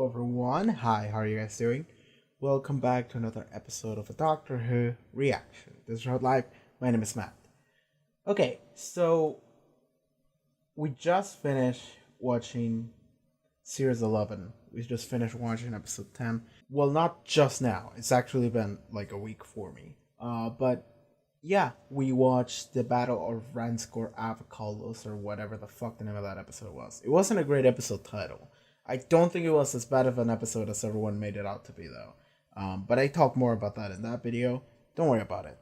everyone. Hi, how are you guys doing? Welcome back to another episode of a Doctor Who reaction. This is Road Life. My name is Matt. Okay, so we just finished watching Series 11. We just finished watching episode 10. Well, not just now. It's actually been like a week for me. But yeah, we watched the Battle of Ranskor Avocalos, or whatever the fuck the name of that episode was. It wasn't a great episode title. I don't think it was as bad of an episode as everyone made it out to be, though. But I talk more about that in that video. Don't worry about it.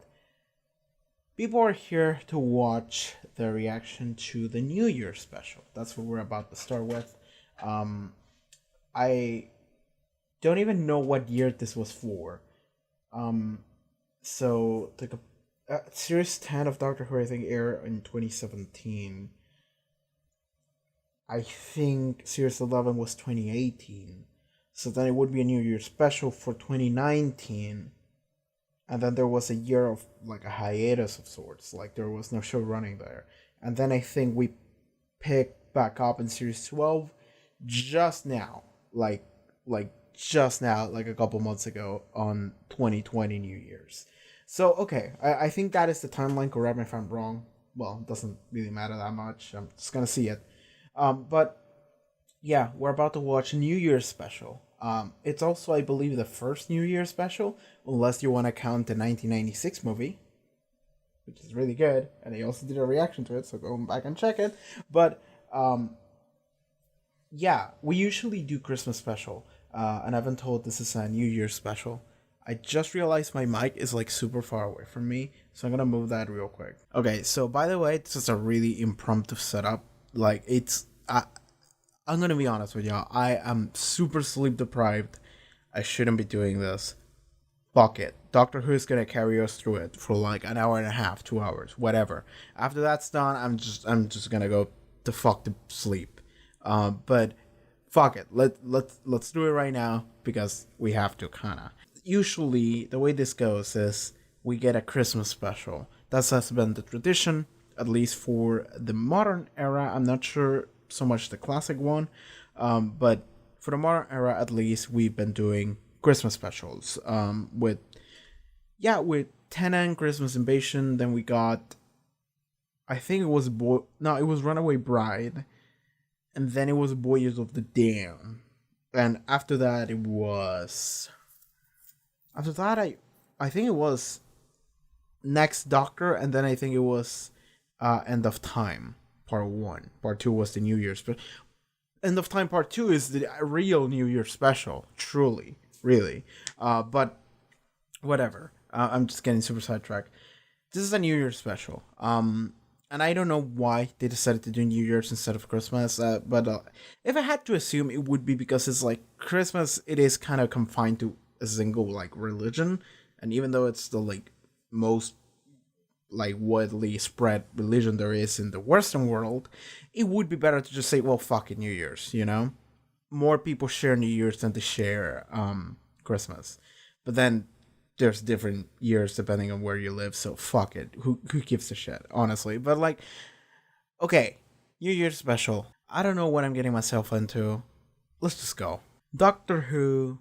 People are here to watch the reaction to the New Year special. That's what we're about to start with. I don't even know what year this was for. So the Series 10 of Doctor Who, I think, aired in 2017. I think Series 11 was 2018. So then it would be a New Year special for 2019. And then there was a year of like a hiatus of sorts. Like there was no show running there. And then I think we picked back up in Series 12 just now. Like just now, like a couple months ago on 2020 New Year's. So, okay, I think that is the timeline. Correct me if I'm wrong. Well, it doesn't really matter that much. I'm just gonna see it. But yeah, we're about to watch a New Year's special. It's also, I believe, the first New Year's special, unless you want to count the 1996 movie, which is really good, and I also did a reaction to it, so go back and check it. But yeah, we usually do Christmas special, and I've been told this is a New Year's special. I just realized my mic is like super far away from me, so I'm gonna move that real quick. Okay, so by the way, this is a really impromptu setup. Like I'm gonna be honest with y'all. I am super sleep deprived. I shouldn't be doing this. Fuck it. Doctor Who is gonna carry us through it for like an hour and a half, 2 hours, whatever. After that's done, I'm just gonna go to fuck to sleep. But fuck it. Let's do it right now because we have to, kinda. Usually, the way this goes is we get a Christmas special. That has been the tradition, at least for the modern era. I'm not sure so much the classic one, but for the modern era, at least, we've been doing Christmas specials. With Tennant, Christmas Invasion. Then we got, I think it was it was Runaway Bride, and then it was Voyage of the Damned, and after that it was. After that, I think it was Next Doctor, and then I think it was End of Time, Part 1. Part 2 was the New Year's special. End of Time Part 2 is the real New Year special, truly, really. But whatever. I'm just getting super sidetracked. This is a New Year special. And I don't know why they decided to do New Year's instead of Christmas. But if I had to assume, it would be because it's like Christmas, it is kind of confined to a single like religion, and even though it's the like most like widely spread religion there is in the Western world, it would be better to just say, well, fuck it, New Year's, you know? More people share New Year's than to share Christmas. But then there's different years depending on where you live, so fuck it. Who gives a shit, honestly? But like, okay, New Year's special. I don't know what I'm getting myself into. Let's just go. Doctor Who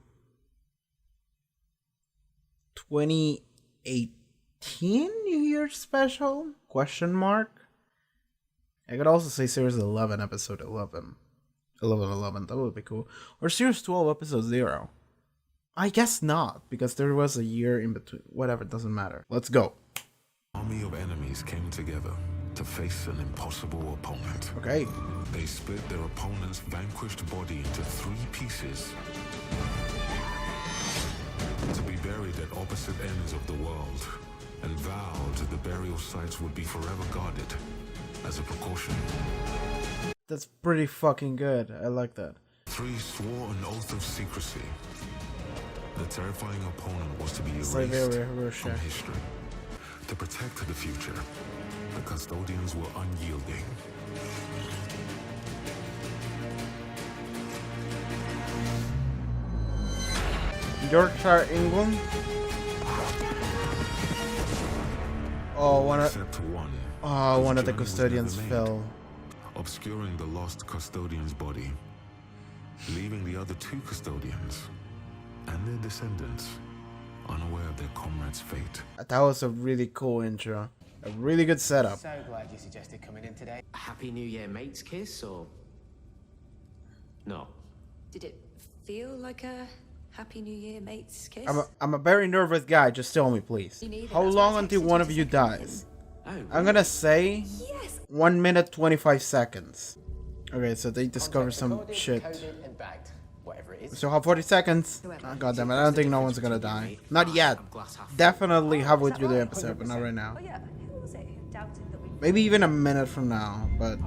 2018 New Year's special? Question mark? I could also say Series 11, episode 11. 11, that would be cool. Or Series 12, episode 0. I guess not, because there was a year in between. Whatever, doesn't matter. Let's go. Army of enemies came together to face an impossible opponent. Okay. They split their opponent's vanquished body into 3 pieces to be buried at opposite ends of the world, and vowed the burial sites would be forever guarded as a precaution. That's pretty fucking good. I like that. 3 swore an oath of secrecy. The terrifying opponent was to be erased from history. To protect the future, the custodians were unyielding. Yorkshire, England. Oh, one of the custodians fell. Obscuring the lost custodian's body. leaving the other two custodians and their descendants unaware of their comrade's fate. That was a really cool intro. A really good setup. So glad you suggested coming in today. A Happy New Year mate's kiss, or no? Did it feel like a Happy New Year mate's kiss? I'm a very nervous guy. Just tell me, please. How long until one of you dies? Oh, really? I'm gonna say Yes. 1 minute 25 seconds. Okay, so they discover some shit. And bagged, whatever it is. We still have 40 seconds. Oh, God damn it, I don't think no one's gonna die. Not yet. Definitely halfway through the episode, but not right now. Oh yeah, who was it who doubted that we... Maybe even a minute from now, but...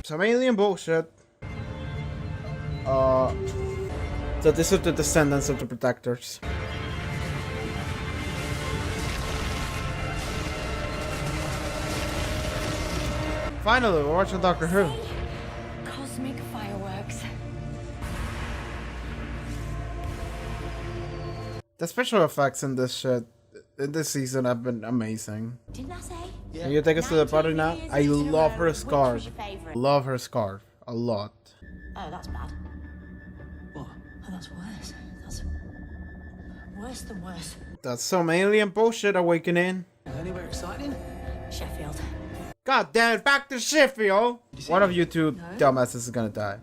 Some alien bullshit. So this is the descendants of the protectors. Finally, we're watching Doctor Who. Cosmic fireworks. The special effects in this shit, in this season, have been amazing. Didn't I say? Can you take us to the party now? I love her scarf. Which was your favourite? Love her scarf a lot. Oh, that's bad. What? Oh, that's worse. That's worse than worse. That's some alien bullshit awakening. Anywhere exciting? Sheffield. God damn it, back to Sheffield! One of you two dumbasses is gonna die.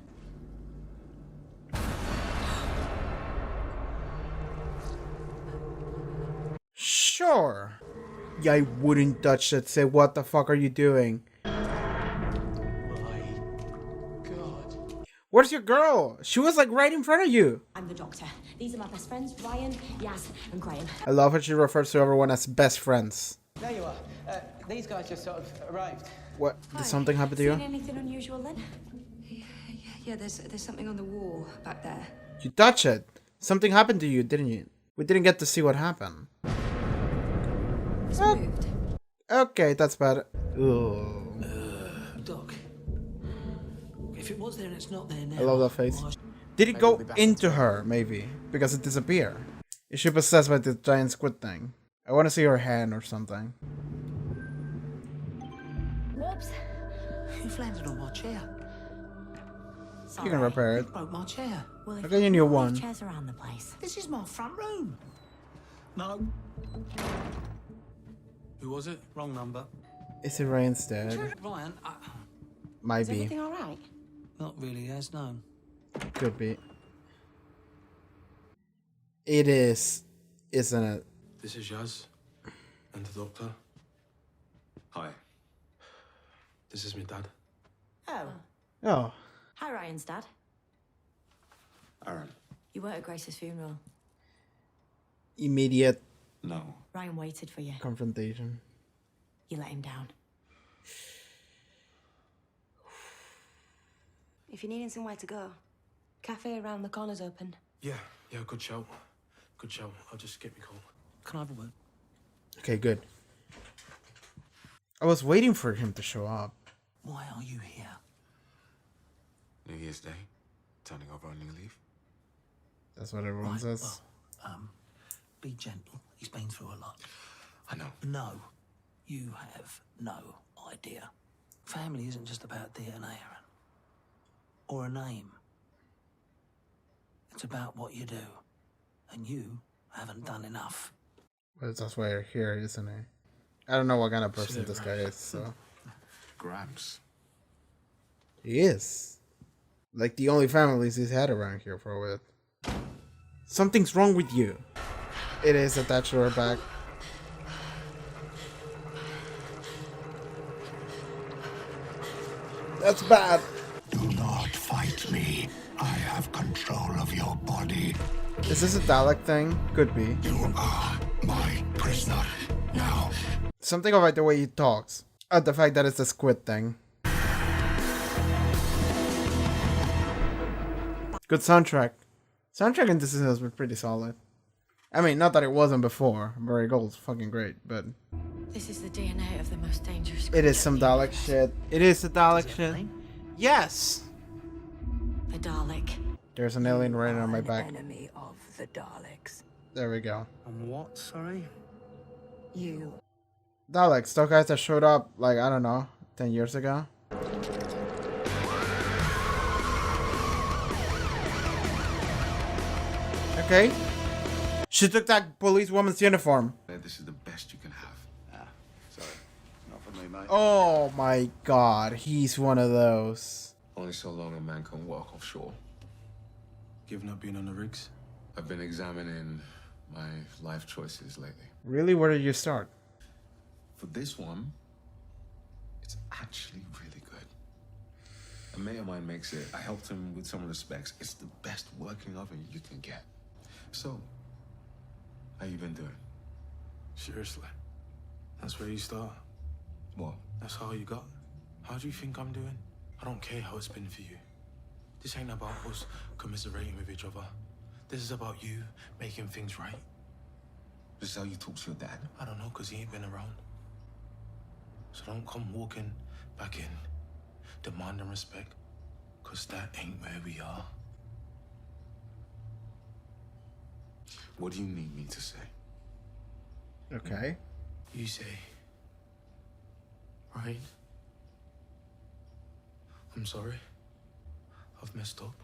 Sure. Yeah, I wouldn't touch it. Say, what the fuck are you doing? My God. Where's your girl? She was like right in front of you. I'm the doctor. These are my best friends, Ryan, Yaz, and Graham. I love how she refers to everyone as best friends. There you are. These guys just sort of arrived. What? Did something happen to you? Seen anything unusual then? Yeah, there's something on the wall back there. You touch it. Something happened to you, didn't you? We didn't get to see what happened. It's moved. Okay, that's bad. Ooh. Doc, if it was there and it's not there now. I love that face. Did it go into her, maybe? Because it disappeared. Is she possessed by this giant squid thing? I want to see her hand or something. Whoops. You've landed on my chair. Sorry. You can repair it. Broke my chair. Well, if I'll get you a new leave one. chairs around the place. This is my front room. No. Who was it? Wrong number. Is it Ryan's dad? Ryan, Might Is be. everything all right? not really, as no. Could be. It is, isn't it? This is Yaz and the doctor. Hi. This is my dad, Oh. Oh. Hi, Ryan's dad. Aaron. You weren't at Grace's funeral. Immediate No. Ryan waited for you. confrontation. You let him down. If you're needing somewhere to go, cafe around the corner's open. Yeah, good show. Good show. I'll just get me call. Can I have a word? Okay, good. I was waiting for him to show up. Why are you here? New Year's Day. Turning over on new leaf. That's what everyone says. Well, be gentle. He's been through a lot. I know. No, you have no idea. Family isn't just about DNA, Aaron. Or a name. It's about what you do. And you haven't done enough. But that's why you're here, isn't it? I don't know what kind of person this guy is, so. Gramps. He is. Like the only families he's had around here for a bit. Something's wrong with you. It is attached to her back. That's bad. Do not fight me. I have control of your body. Is this a Dalek thing? Could be. You are my prisoner. Now, Something about the way he talks. The fact that it's a squid thing. Good soundtrack. Soundtrack in this has been pretty solid. I mean, not that it wasn't before. Barry Gold's fucking great, but This is the DNA of the most dangerous it is creature some in the Dalek universe. shit. It is the Dalek shit. Plane? Yes! The Dalek. There's an alien right on my back. Enemy of the Daleks. There we go. And what, sorry? You. Daleks, those guys that showed up, like, I don't know, 10 years ago. Okay. She took that policewoman's uniform. This is the best you can have. Sorry. Not for me, mate. Oh my god, he's one of those. Only so long a man can walk offshore. Given up being on the rigs? I've been examining my life choices lately. Really? Where did you start? For this one, it's actually really good. A mate of mine makes it. I helped him with some of the specs. It's the best working oven you can get. So, how you been doing? Seriously? That's where you start? What? That's all you got? How do you think I'm doing? I don't care how it's been for you. This ain't about us commiserating with each other. This is about you making things right. This is how you talk to your dad? I don't know, because he ain't been around. So don't come walking back in, demanding respect, because that ain't where we are. What do you need me to say? Okay. You say, right? I'm sorry. I've messed up.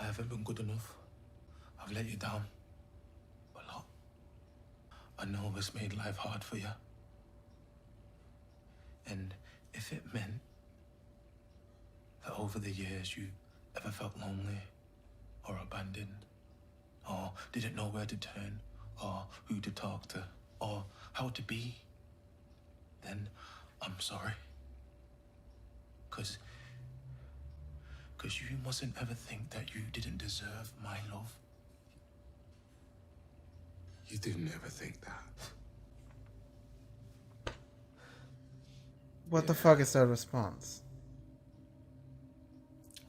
I haven't been good enough. I've let you down a lot. I know it's made life hard for you. And if it meant that over the years you ever felt lonely or abandoned, or didn't know where to turn, or who to talk to, or how to be, then I'm sorry. Because you mustn't ever think that you didn't deserve my love. You didn't ever think that. What the fuck is that response?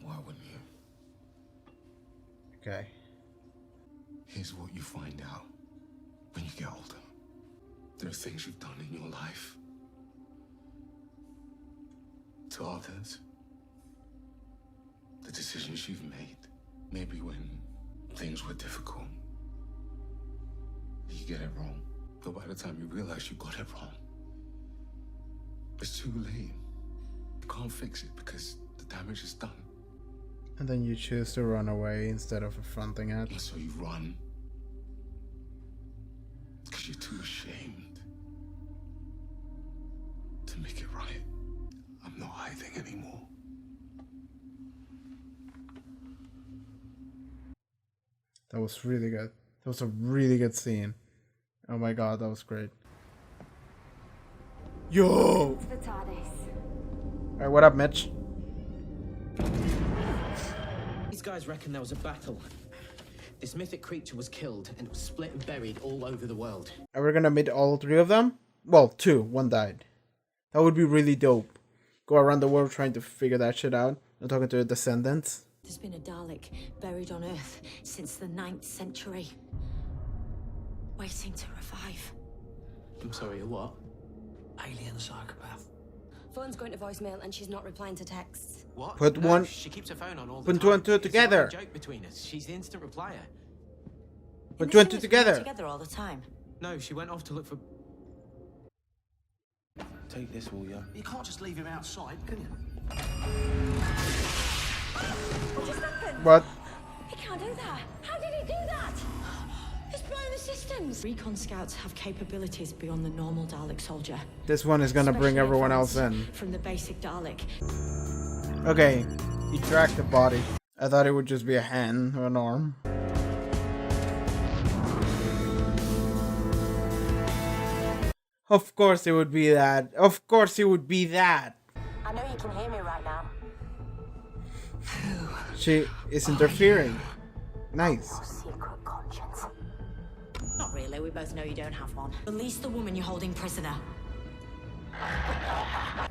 Why wouldn't you? Okay. Here's what you find out when you get older. There are things you've done in your life to others. The decisions you've made, maybe when things were difficult. You get it wrong. But by the time you realize you got it wrong, it's too late. You can't fix it because the damage is done. And then you choose to run away instead of affronting it. And so you run. Because you're too ashamed to make it right. I'm not hiding anymore. That was really good. That was a really good scene. Oh my god, that was great. Yo! Alright, what up, Mitch? These guys reckon there was a battle. This mythic creature was killed and it was split and buried all over the world. Are we gonna meet all three of them? Well, two. One died. That would be really dope. Go around the world trying to figure that shit out. I'm talking to the descendants. There's been a Dalek buried on Earth since the 9th century. Waiting to revive. I'm sorry, a what? Alien psychopath. Phone's going to voicemail and she's not replying to texts. What? Put No, one- She keeps her phone on all the Put time. two and two It's together. not a joke between us. She's the instant replier. Put two and two together. Together all the time. No, she went off to look for... Take this, will ya? You can't just leave him outside, can you? What just happened? What? He can't do that. How did he do that? He's blowing the systems. Recon scouts have capabilities beyond the normal Dalek soldier. This one is gonna bring Especially everyone else advanced in. From the basic Dalek. Okay, he tracked the body. I thought it would just be a hand or an arm. Of course it would be that. Of course it would be that. I know you can hear me right now. She is interfering. Nice. Secret conscience. Not really, we both know you don't have one. Release the woman you're holding prisoner.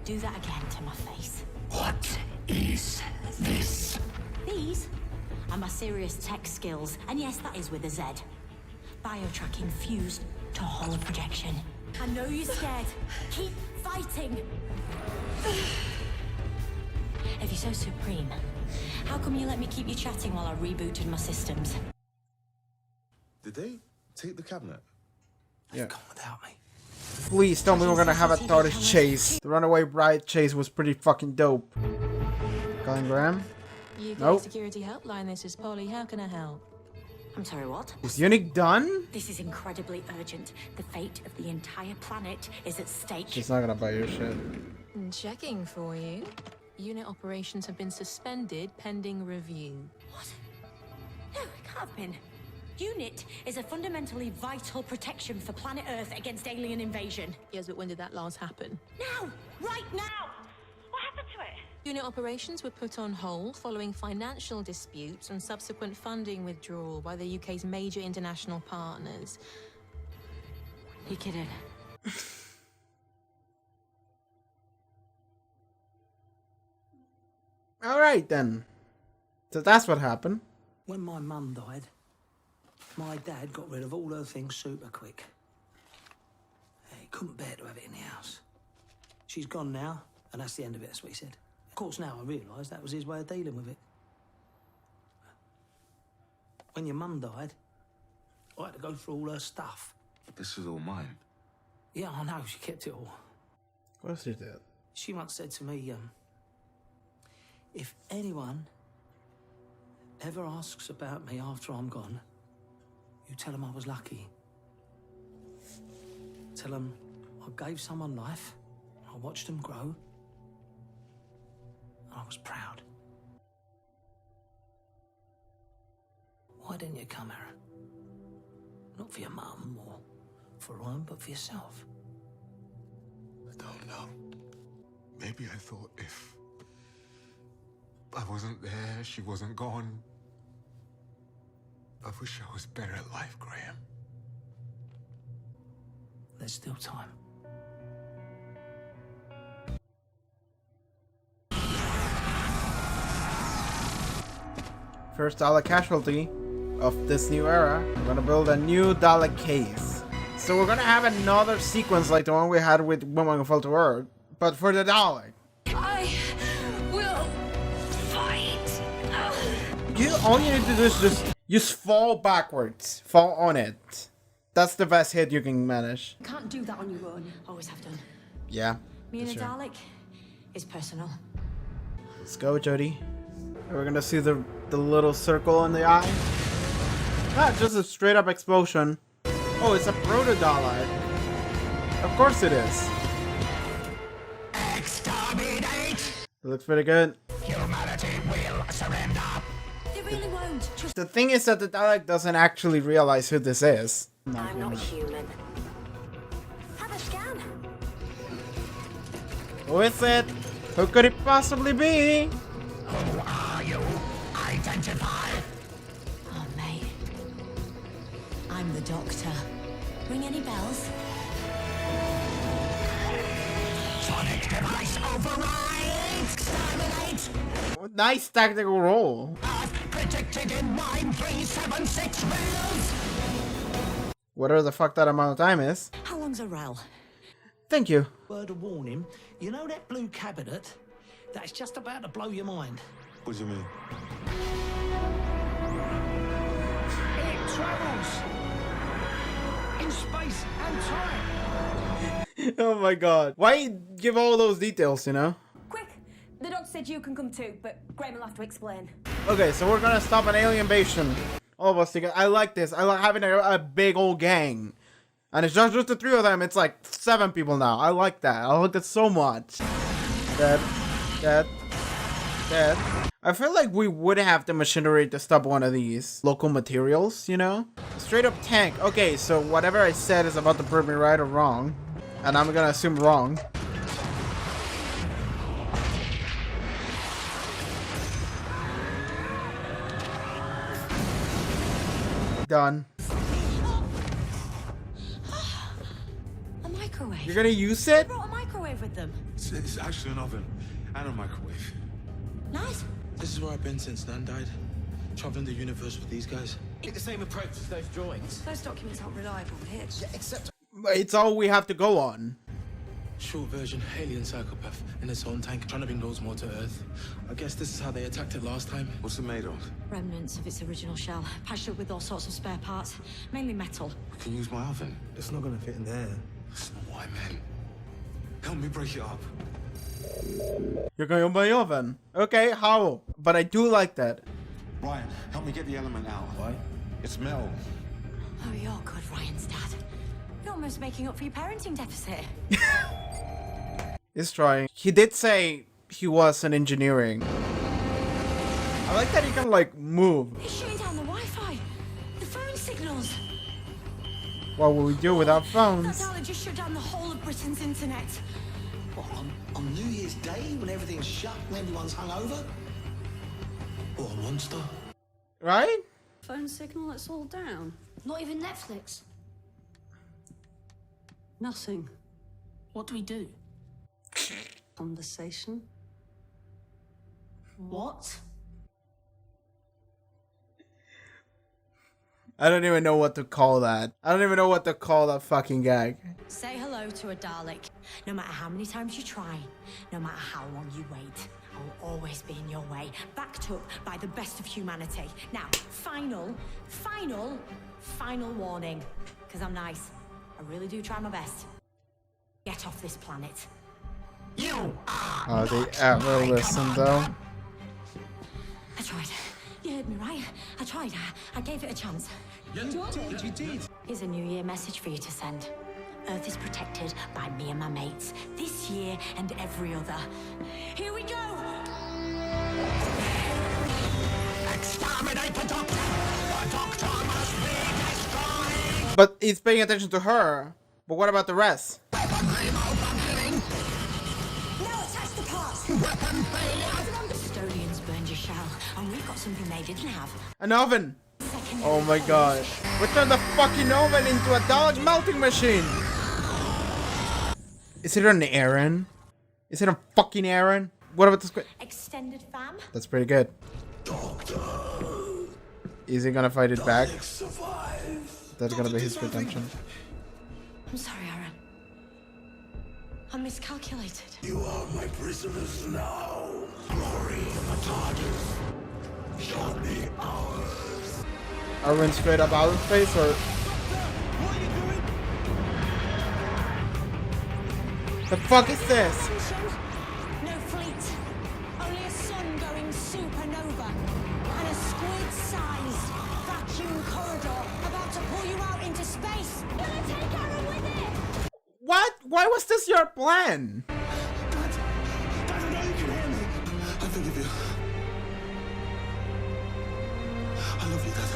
Do that again to my face. What is this? These are my serious tech skills, and yes, that is with a Z. Biotracking fused to holo projection. I know you're scared. Keep fighting. If you're so supreme, how come you let me keep you chatting while I rebooted my systems? Did they take the cabinet? Yeah. Come without me. Please tell me we're gonna have a TARDIS chase. The Runaway Bride chase was pretty fucking dope. Colin Graham? UK Nope. Security Helpline, this is Polly. How can I help? I'm sorry, what? Is Unique done? This is incredibly urgent. The fate of the entire planet is at stake. She's not gonna buy your shit. Checking for you. Unit operations have been suspended pending review. What? No, it can't have been. UNIT is a fundamentally vital protection for planet Earth against alien invasion. Yes, but when did that last happen? Now! Right now! What happened to it? Unit operations were put on hold following financial disputes and subsequent funding withdrawal by the UK's major international partners. You kidding? Alright then. So that's what happened. When my mum died, my dad got rid of all her things super quick. He couldn't bear to have it in the house. She's gone now, and that's the end of it, that's what he said. Of course, now I realise that was his way of dealing with it. When your mum died, I had to go through all her stuff. This is all mine. Yeah, I know, she kept it all. Of course you did. She once said to me, if anyone ever asks about me after I'm gone, you tell them I was lucky. Tell them I gave someone life, I watched them grow, and I was proud. Why didn't you come, Aaron? Not for your mum or for Ryan, but for yourself. I don't know. Maybe I thought if I wasn't there, she wasn't gone. I wish I was better at life, Graham. There's still time. First Dalek casualty of this new era. We're gonna build a new Dalek case. So we're gonna have another sequence like the one we had with Woman Who Fell to Earth, but for the Dalek. I will fight. All you need to do is just fall backwards. Fall on it. That's the best hit you can manage. Can't do that on your own. Always have done. Yeah. Me and a sure. Dalek is personal. Let's go, Jody. We're gonna see the little circle in the eye. Not just a straight up explosion. Oh, it's a proto-Dalek. Of course it is. Exterminate! It looks pretty good. Humanity will surrender. They really won't. Trust. The thing is that the Dalek doesn't actually realize who this is. I'm not human. Have a scan. Who is it? Who could it possibly be? Who are you? Identify. Oh, mate. I'm the Doctor. Ring any bells? Sonic device override. Exterminate. Nice tactical roll. Predicted in mine 376 rules. Whatever the fuck that amount of time is. How long's a rel? Thank you. Word of warning, you know that blue cabinet? That's just about to blow your mind. What do you mean? It travels in space and time. Oh my god. Why give all those details, you know? Quick! The doctor said you can come too, but Graham will have to explain. Okay, so we're gonna stop an alien invasion. All of us together. I like this. I like having a big old gang. And it's not just the three of them, it's like 7 people now. I like that. I like it so much. Dead. I feel like we would have the machinery to stop one of these local materials, you know? Straight up tank. Okay, so whatever I said is about to prove me right or wrong. And I'm gonna assume wrong. Done. A microwave. You're gonna use it? They brought a microwave with them. It's actually an oven and a microwave. Nice. This is where I've been since Nan died. Traveling the universe with these guys. Take the same approach as those drawings. Those documents aren't reliable, Hitch. Except It's all we have to go on. Short version, alien psychopath in its own tank, trying to bring those more to Earth. I guess this is how they attacked it last time. What's it made of? Remnants of its original shell, patched up with all sorts of spare parts, mainly metal. I can use my oven. It's not gonna fit in there. That's not what I meant. Help me break it up. You're going on my oven. Okay, how? But I do like that. Ryan, help me get the element out. Why? It's Mel. Oh, you're good, Ryan's dad. You're almost making up for your parenting deficit. He's trying. He did say he was in engineering. I like that he can, like, move. He's shutting down the Wi-Fi. The phone signals. What will we do without That phones? Dalek just shut down the whole of Britain's internet. What, on New Year's Day when everything's shut and everyone's hungover? What, a monster? Right? Phone signal, it's all down. Not even Netflix. Nothing. What do we do? Conversation. What? I don't even know what to call that. I don't even know what to call that fucking gag. Say hello to a Dalek. No matter how many times you try, no matter how long you wait, I will always be in your way, backed up by the best of humanity. Now, final warning, because I'm nice. I really do try my best. Get off this planet. You are Oh, they ever listen though? I tried. You heard me, right? I tried. I gave it a chance. You did. Here's a New Year message for you to send. Earth is protected by me and my mates, this year and every other. Here we go! Exterminate the Doctor! The Doctor must be destroyed! But he's paying attention to her. But what about the rest? Now attach the parts! Weapon failure! Custodians burned your shell, and we've got something they didn't have. An oven! Oh my gosh. We turned the fucking oven into a Dalek melting machine! Is it an Aaron? Is it a fucking Aaron? What about this? Extended fam? That's pretty good. Doctor! Is he gonna fight it back? Dalek survive! That's gonna be his redemption. I'm sorry, Aaron. I miscalculated. You are my prisoners now. Glory of the TARDIS shall be ours. Are we in straight up outer space or? The fuck is this? No fleet. Only a sun going supernova. And a squid-sized vacuum corridor about to pull you out into space. Gonna take Aaron with it! What? Why was this your plan? Dad, I know you can hear me. I forgive you. I love you, Dad.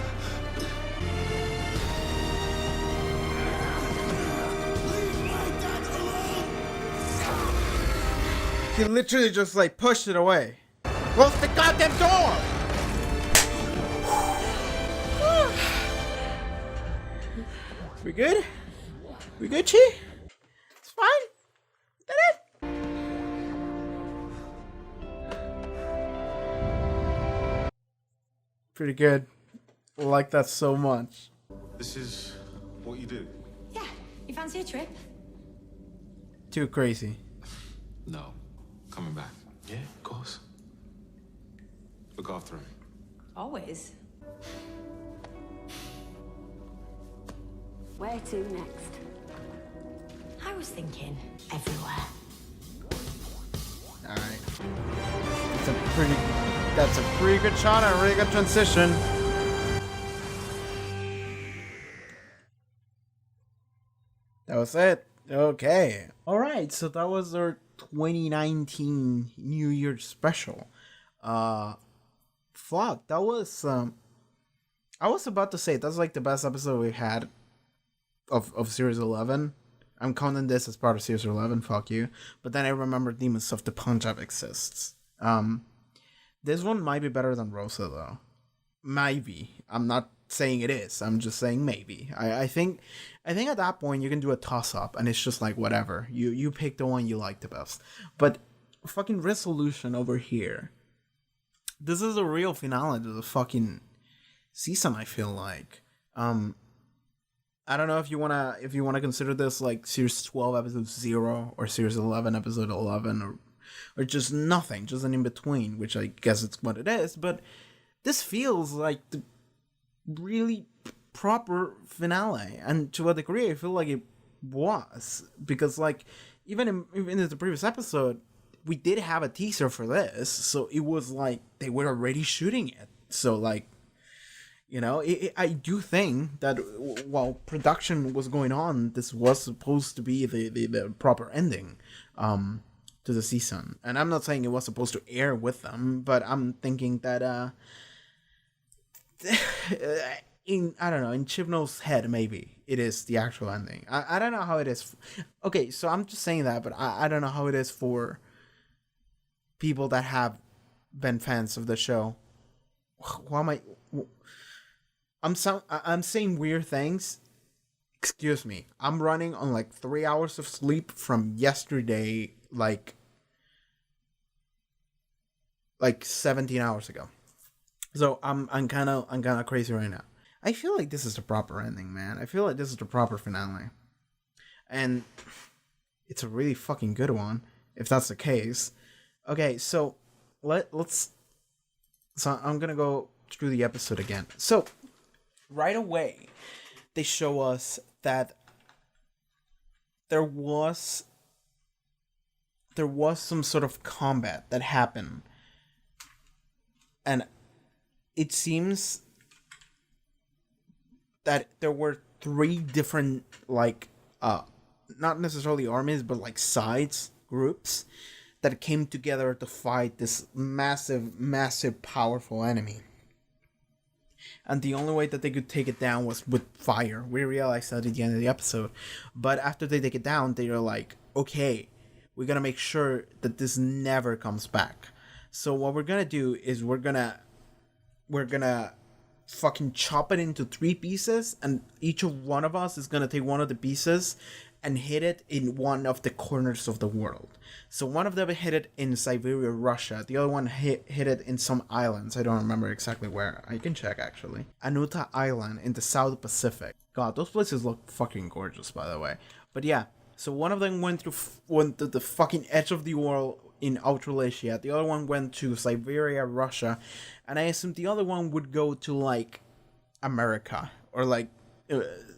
He literally just like pushed it away. Close the goddamn door! We good? We good, Chi? It's fine? Is that it? Pretty good. I like that so much. This is what you do? Yeah, you fancy a trip? Too crazy. No. Coming back. Yeah, of course. Look after him. Always. Where to next? I was thinking everywhere. Alright. That's a pretty good shot and a really good transition. That was it. Okay. Alright, so that was our 2019 New Year special. Fuck, that was I was about to say that's like the best episode we had of Series 11. I'm counting this as part of Series 11, fuck you. But then I remember Demons of the Punjab exists. This one might be better than Rosa though. Maybe. I'm not saying it is. I'm just saying maybe. I think at that point you can do a toss up and it's just like whatever. You pick the one you like the best. But fucking Resolution over here. This is a real finale to the fucking season, I feel like. I don't know if you wanna consider this like Series 12 episode 0 or Series 11 episode 11 or just nothing, just an in between, which I guess it's what it is. But this feels like the really proper finale, and to a degree, I feel like it was because like even in the previous episode, we did have a teaser for this, so it was like they were already shooting it. So like, You know, I do think that while production was going on, this was supposed to be the proper ending to the season. And I'm not saying it was supposed to air with them, but I'm thinking that in Chibnall's head, maybe it is the actual ending. I don't know how it is. Okay, so I'm just saying that, but I don't know how it is for people that have been fans of the show. Why am I? I'm saying weird things. Excuse me. I'm running on like 3 hours of sleep from yesterday, like 17 hours ago. So I'm kind of crazy right now. I feel like this is the proper ending, man. I feel like this is the proper finale. And it's a really fucking good one, if that's the case. Okay, so let's so I'm going to go through the episode again. So right away, they show us that there was some sort of combat that happened, and it seems that there were 3 different, like, not necessarily armies, but like sides, groups that came together to fight this massive, powerful enemy. And the only way that they could take it down was with fire. We realized that at the end of the episode. But after they take it down, they are like, okay, we're going to make sure that this never comes back. So what we're going to do is we're going to fucking chop it into 3 pieces. And each of one of us is going to take one of the pieces and hit it in one of the corners of the world. So one of them hit it in Siberia, Russia. The other one hit it in some islands. I don't remember exactly where. I can check, actually. Haarute Island in the South Pacific. God, those places look fucking gorgeous, by the way. But yeah, so one of them went to the fucking edge of the world in Australasia. The other one went to Siberia, Russia. And I assume the other one would go to, like, America. Or, like,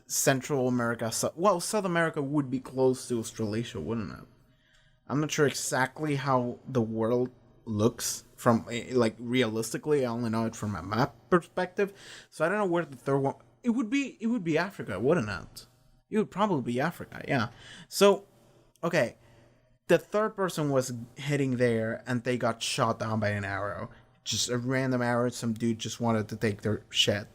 Central America. South America would be close to Australasia, wouldn't it? I'm not sure exactly how the world looks from, like, realistically. I only know it from a map perspective, so I don't know where the third one. It would be Africa, wouldn't it? It would probably be Africa, yeah. So, okay, the third person was hitting there, and they got shot down by an arrow. Just a random arrow. Some dude just wanted to take their shit.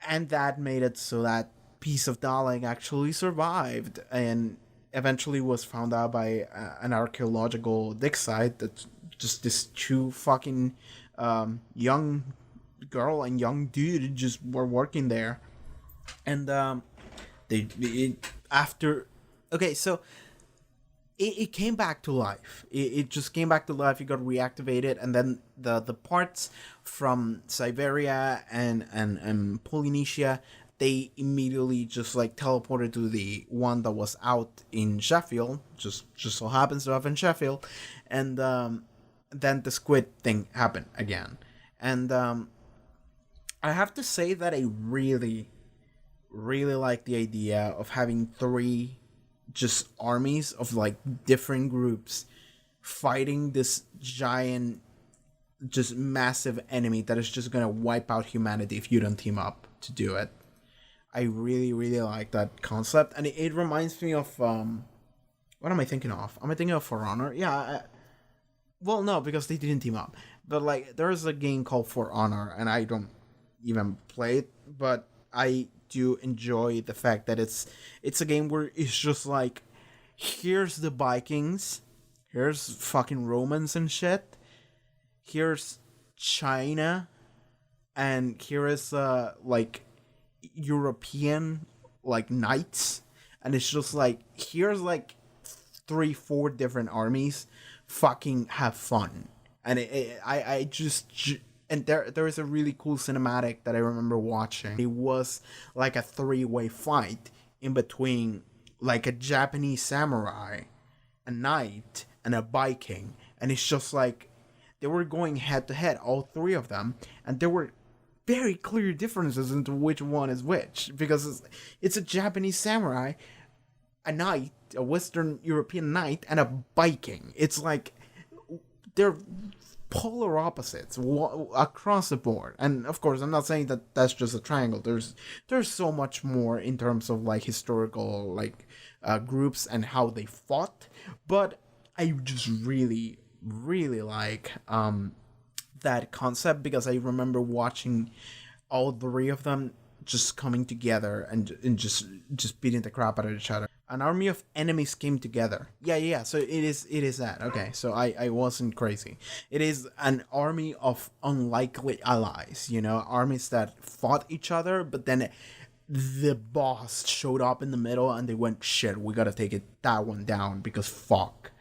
And that made it so that piece of Dalek actually survived and eventually was found out by an archaeological dig site that just this 2 fucking young girl and young dude just were working there. And it came back to life. It just came back to life. It got reactivated, and then the parts from Siberia and Polynesia, they immediately just like teleported to the one that was out in Sheffield. Just so happens to have in Sheffield, and then the squid thing happened again. And I have to say that I really, really like the idea of having 3 just armies of like different groups fighting this giant, just massive enemy that is just gonna wipe out humanity if you don't team up to do it. I really, really like that concept, and it reminds me of what am I thinking of? Am I thinking of For Honor? Yeah. Well, no, because they didn't team up. But like, there's a game called For Honor, and I don't even play it, but I do enjoy the fact that it's a game where it's just like, here's the Vikings, here's fucking Romans and shit, here's China, and here is like European like knights, and it's just like, here's like 3-4 different armies, fucking have fun. And I just and there is a really cool cinematic that I remember watching. It was like a 3-way fight in between like a Japanese samurai, a knight, and a Viking. And it's just like they were going head to head, all 3 of them. And there were very clear differences into which one is which. Because it's a Japanese samurai, a knight, a Western European knight, and a Viking. It's like they're polar opposites across the board. And of course, I'm not saying that that's just a triangle. There's so much more in terms of like historical like groups and how they fought. But I just really like that concept, because I remember watching all three of them just coming together and just beating the crap out of each other. An army of enemies came together. Yeah. So it is that. Okay, so I wasn't crazy. It is an army of unlikely allies, you know, armies that fought each other, but then the boss showed up in the middle and they went, shit, we gotta take that one down because fuck.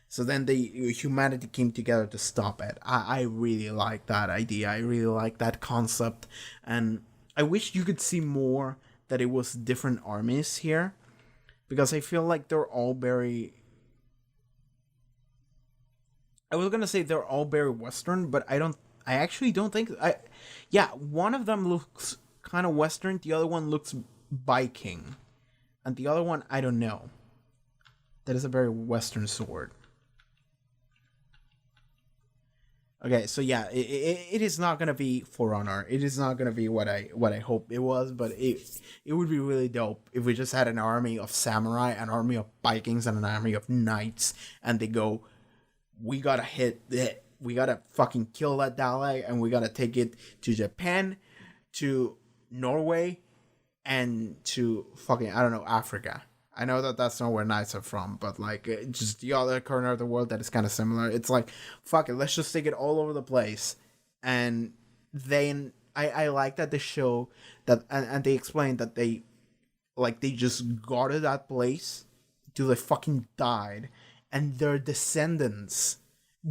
So then humanity came together to stop it. I really like that idea. I really like that concept. And I wish you could see more that it was different armies here. Because I feel like they're all very... I was gonna say they're all very Western, but I actually don't think... Yeah, one of them looks kind of Western, the other one looks Viking. And the other one, I don't know. That is a very Western sword. Okay, so yeah, it is not gonna be For Honor. It is not gonna be what I hope it was, but it would be really dope if we just had an army of samurai, an army of Vikings, and an army of knights, and they go, we gotta we gotta fucking kill that Dalek, and we gotta take it to Japan, to Norway, and to fucking, I don't know, Africa. I know that that's not where knights are from, but like just the other corner of the world that is kind of similar. It's like, fuck it, let's just take it all over the place. And then I like that they show that, and they explain that they just guarded that place till they fucking died, and their descendants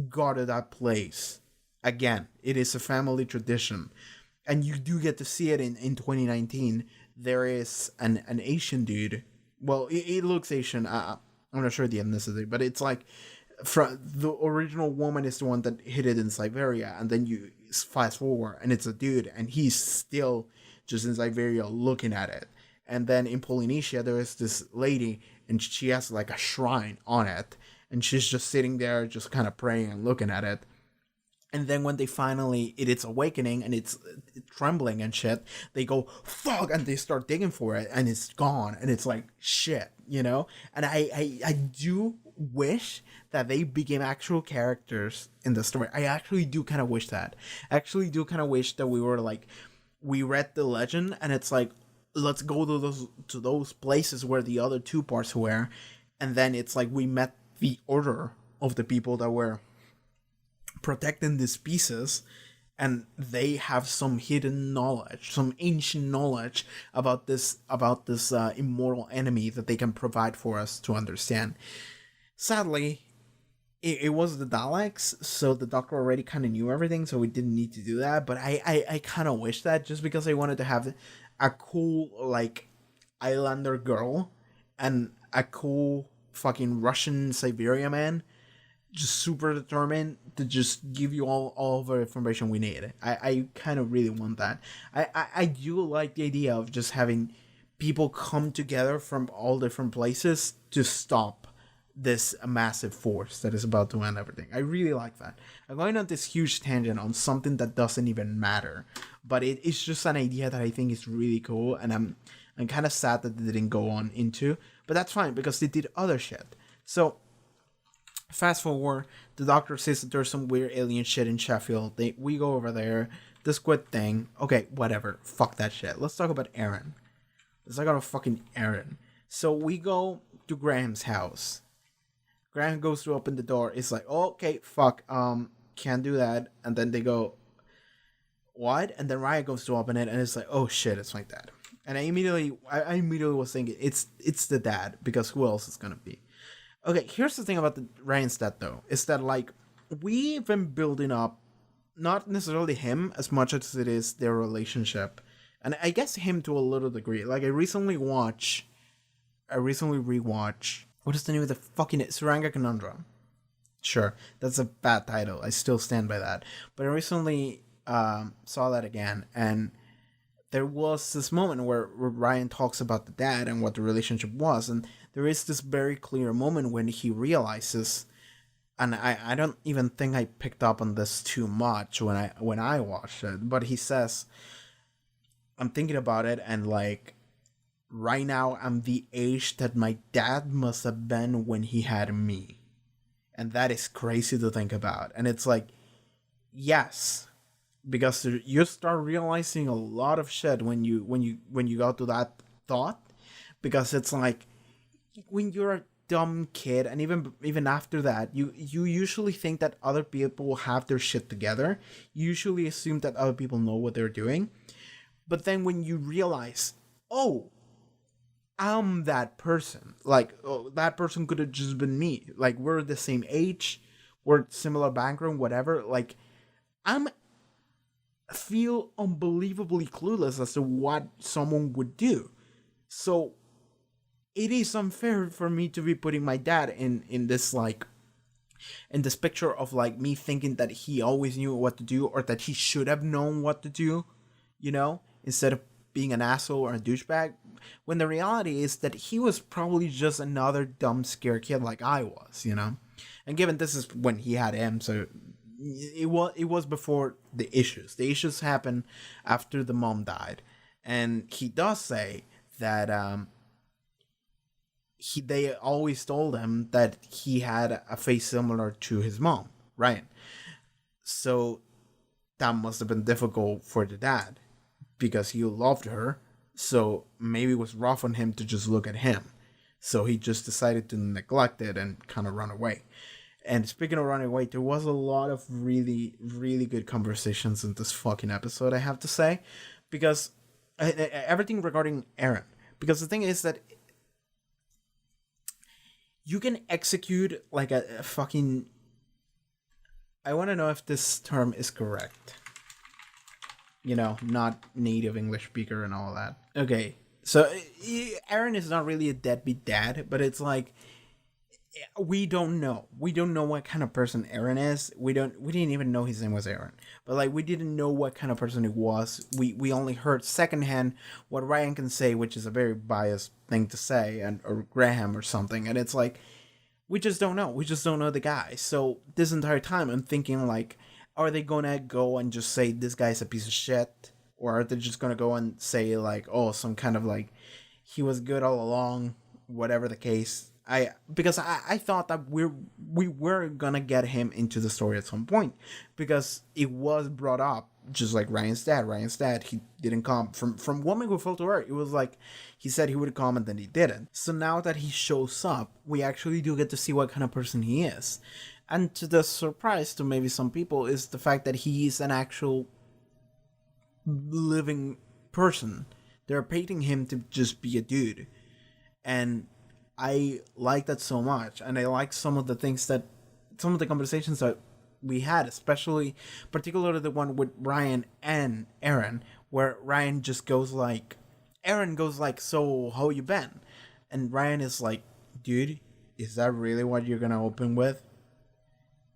guarded that place. Again, it is a family tradition, and you do get to see it in 2019. There is an Asian dude. Well, it looks Asian. I'm not sure the ethnicity, but it's like the original woman is the one that hid it in Siberia, and then you fast forward, and it's a dude, and he's still just in Siberia looking at it. And then in Polynesia, there is this lady, and she has like a shrine on it, and she's just sitting there, just kind of praying and looking at it. And then when they finally, it's awakening and it's trembling and shit, they go, fuck, and they start digging for it, and it's gone, and it's like, shit, you know? And I do wish that they became actual characters in the story. I actually do kind of wish that. I actually do kind of wish that we were like, we read the legend, and it's like, let's go to those places where the other two parts were, and then it's like we met the order of the people that were protecting these pieces, and they have some hidden knowledge, some ancient knowledge about this immortal enemy that they can provide for us to understand. Sadly, it was the Daleks, so the Doctor already kind of knew everything, so we didn't need to do that. But I kind of wish that, just because I wanted to have a cool like Islander girl and a cool fucking Russian Siberia man, just super determined to just give you all of the information we need. I kind of really want that. I do like the idea of just having people come together from all different places to stop this massive force that is about to end everything. I really like that. I'm going on this huge tangent on something that doesn't even matter, but it's just an idea that I think is really cool, and I'm kind of sad that they didn't go on into, but that's fine because they did other shit. So fast forward, the Doctor says that there's some weird alien shit in Sheffield. We go over there. The squid thing. Okay, whatever. Fuck that shit. Let's talk about Aaron. Let's talk about fucking Aaron. So we go to Graham's house. Graham goes to open the door. It's like, oh, okay, fuck. Can't do that. And then they go, what? And then Ryan goes to open it, and it's like, oh shit, it's like that. And I immediately was thinking, it's the dad, because who else is gonna be? Okay, here's the thing about the Ryan's dad, though, is that, like, we've been building up, not necessarily him as much as it is their relationship. And I guess him to a little degree. Like, I recently rewatch, what is the name of the fucking Saranga Conundrum? Sure, that's a bad title. I still stand by that. But I recently saw that again, and there was this moment where Ryan talks about the dad and what the relationship was, and there is this very clear moment when he realizes and I don't even think I picked up on this too much when I watched it, but he says, I'm thinking about it, and like right now I'm the age that my dad must have been when he had me. And that is crazy to think about. And it's like, yes, because you start realizing a lot of shit when you go to that thought, because it's like when you're a dumb kid, and even after that, you usually think that other people have their shit together. You usually assume that other people know what they're doing. But then when you realize, oh, I'm that person. Like, oh, that person could have just been me. Like, we're the same age, we're similar background, whatever. Like, feel unbelievably clueless as to what someone would do. So it is unfair for me to be putting my dad in this like in this picture of like me thinking that he always knew what to do, or that he should have known what to do, you know, instead of being an asshole or a douchebag, when the reality is that he was probably just another dumb scared kid like I was, you know. And given this is when he had him, so it was before the issues. The issues happened after the mom died, and he does say that they always told him that he had a face similar to his mom, right? So that must have been difficult for the dad, because he loved her, so maybe it was rough on him to just look at him. So he just decided to neglect it and kind of run away. And speaking of running away, there was a lot of really, really good conversations in this fucking episode, I have to say. Because everything regarding Aaron. Because the thing is that you can execute like a fucking... I want to know if this term is correct. You know, not native English speaker and all that. Okay, so Aaron is not really a deadbeat dad, but it's like, we don't know. We don't know what kind of person Aaron is. We didn't even know his name was Aaron. But like, we didn't know what kind of person he was. We only heard secondhand what Ryan can say, which is a very biased thing to say, or Graham or something. And it's like, we just don't know. We just don't know the guy. So this entire time I'm thinking like, are they gonna go and just say this guy's a piece of shit? Or are they just gonna go and say like, oh, some kind of like, he was good all along, whatever the case. Because I thought that we were gonna get him into the story at some point, because it was brought up, just like Ryan's dad, he didn't come from Woman Who Fell to Earth. It was like he said he would come and then he didn't. So now that he shows up, we actually do get to see what kind of person he is. And to the surprise to maybe some people is the fact that he's an actual living person. They're painting him to just be a dude. And I like that so much. And I like some of the conversations that we had, particularly the one with Ryan and Aaron, where Aaron goes like, so how you been? And Ryan is like, dude, is that really what you're gonna open with?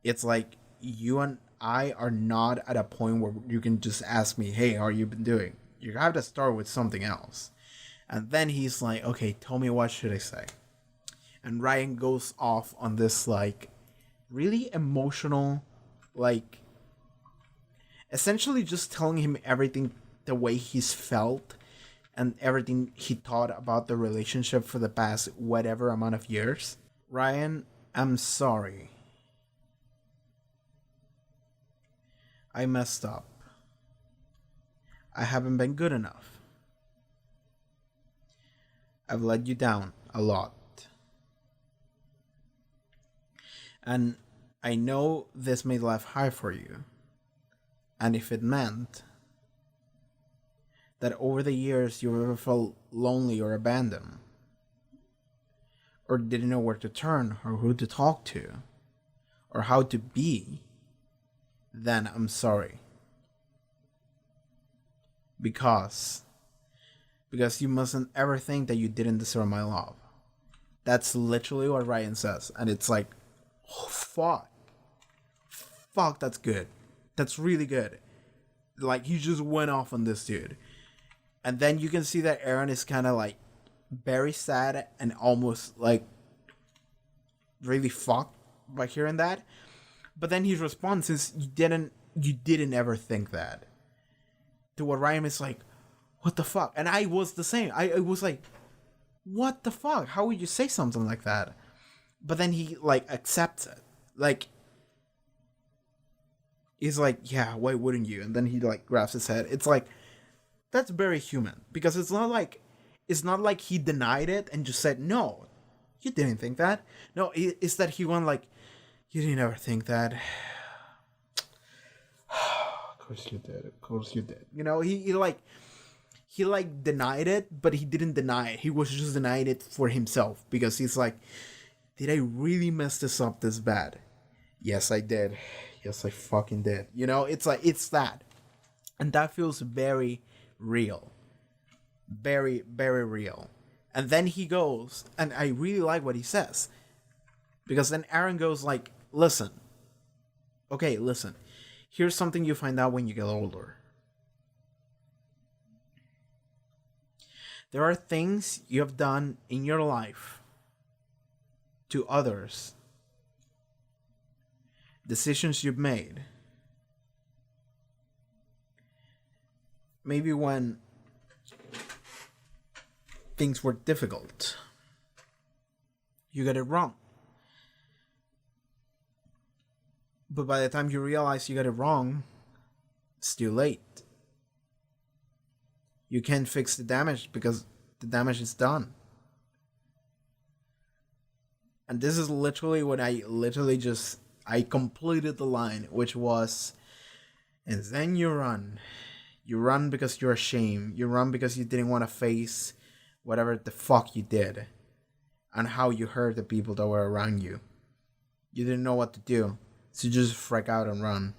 It's like, you and I are not at a point where you can just ask me, hey, how you been doing? You have to start with something else. And then he's like, okay, tell me, what should I say? And Ryan goes off on this like really emotional, like essentially just telling him everything the way he's felt and everything he thought about the relationship for the past whatever amount of years. Ryan, I'm sorry. I messed up. I haven't been good enough. I've let you down a lot. And I know this made life hard for you. And if it meant that over the years you ever felt lonely or abandoned, or didn't know where to turn or who to talk to, or how to be, then I'm sorry. Because you mustn't ever think that you didn't deserve my love. That's literally what Ryan says. And it's like, oh, fuck, that's good. That's really good. Like, he just went off on this dude. And then you can see that Aaron is kind of like very sad and almost like really fucked by hearing that. But then his response is, you didn't ever think that. To what Ryan is like, what the fuck? And I was the same. I was like, what the fuck? How would you say something like that? But then he, like, accepts it. Like, he's like, yeah, why wouldn't you? And then he, like, grabs his head. It's like, that's very human. Because it's not like he denied it and just said, no, you didn't think that. No, it's that he went like, you didn't ever think that. Of course you did. Of course you did. You know, he denied it, but he didn't deny it. He was just denying it for himself. Because he's like, did I really mess this up this bad? Yes, I did. Yes, I fucking did. You know, it's like, it's that. And that feels very real. Very, very real. And then he goes, and I really like what he says. Because then Aaron goes like, listen. Okay, listen. Here's something you find out when you get older. There are things you have done in your life to others. Decisions you've made. Maybe when things were difficult. You got it wrong. But by the time you realize you got it wrong, it's too late. You can't fix the damage because the damage is done. And this is literally what I completed the line, which was, and then you run. You run because you're ashamed. You run because you didn't want to face whatever the fuck you did. And how you hurt the people that were around you. You didn't know what to do. So you just freak out and run.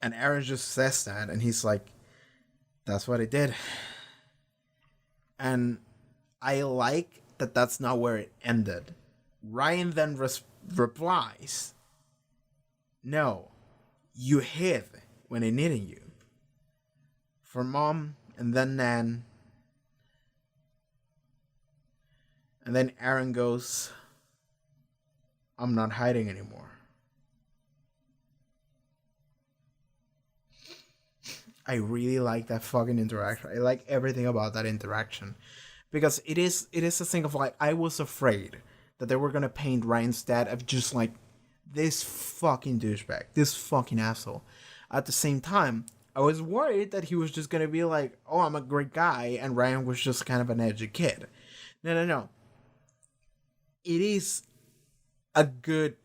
And Aaron just says that. And he's like, that's what I did. And I like that that's not where it ended. Ryan then replies, no, you hid when I needed you. For Mom, and then Nan. And then Aaron goes, I'm not hiding anymore. I really like that fucking interaction. I like everything about that interaction. Because it is a thing of like, I was afraid that they were gonna paint Ryan's dad of just like this fucking douchebag, this fucking asshole. At the same time, I was worried that he was just gonna be like, oh, I'm a great guy, and Ryan was just kind of an edgy kid. No. It is a good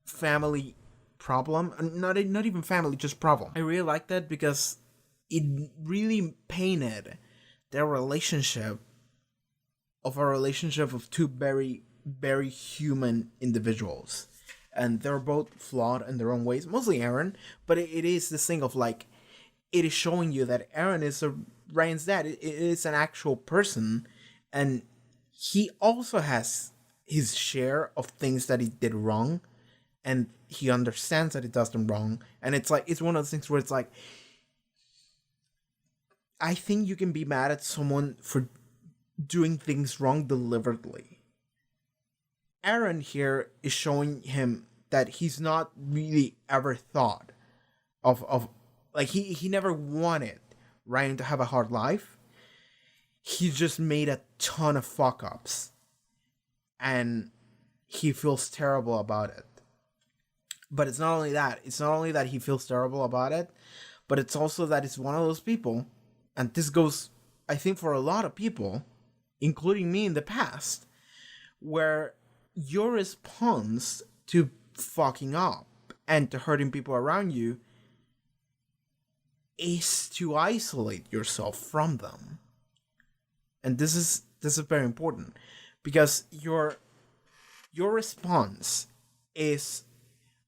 family problem. Not even family, just problem. I really like that because it really painted their relationship of two very, very human individuals. And they're both flawed in their own ways. Mostly Aaron, but it is this thing of like, it is showing you that Aaron is Ryan's dad. It is an actual person, and he also has his share of things that he did wrong, and he understands that he does them wrong. And it's like, it's one of those things where it's like, I think you can be mad at someone for doing things wrong deliberately. Aaron here is showing him that he's not really ever thought of like, he never wanted Ryan to have a hard life. He just made a ton of fuck ups. And he feels terrible about it. But it's not only that. It's not only that he feels terrible about it, but it's also that it's one of those people, and this goes, I think, for a lot of people, including me in the past, where your response to fucking up and to hurting people around you is to isolate yourself from them. And this is very important. Because your response is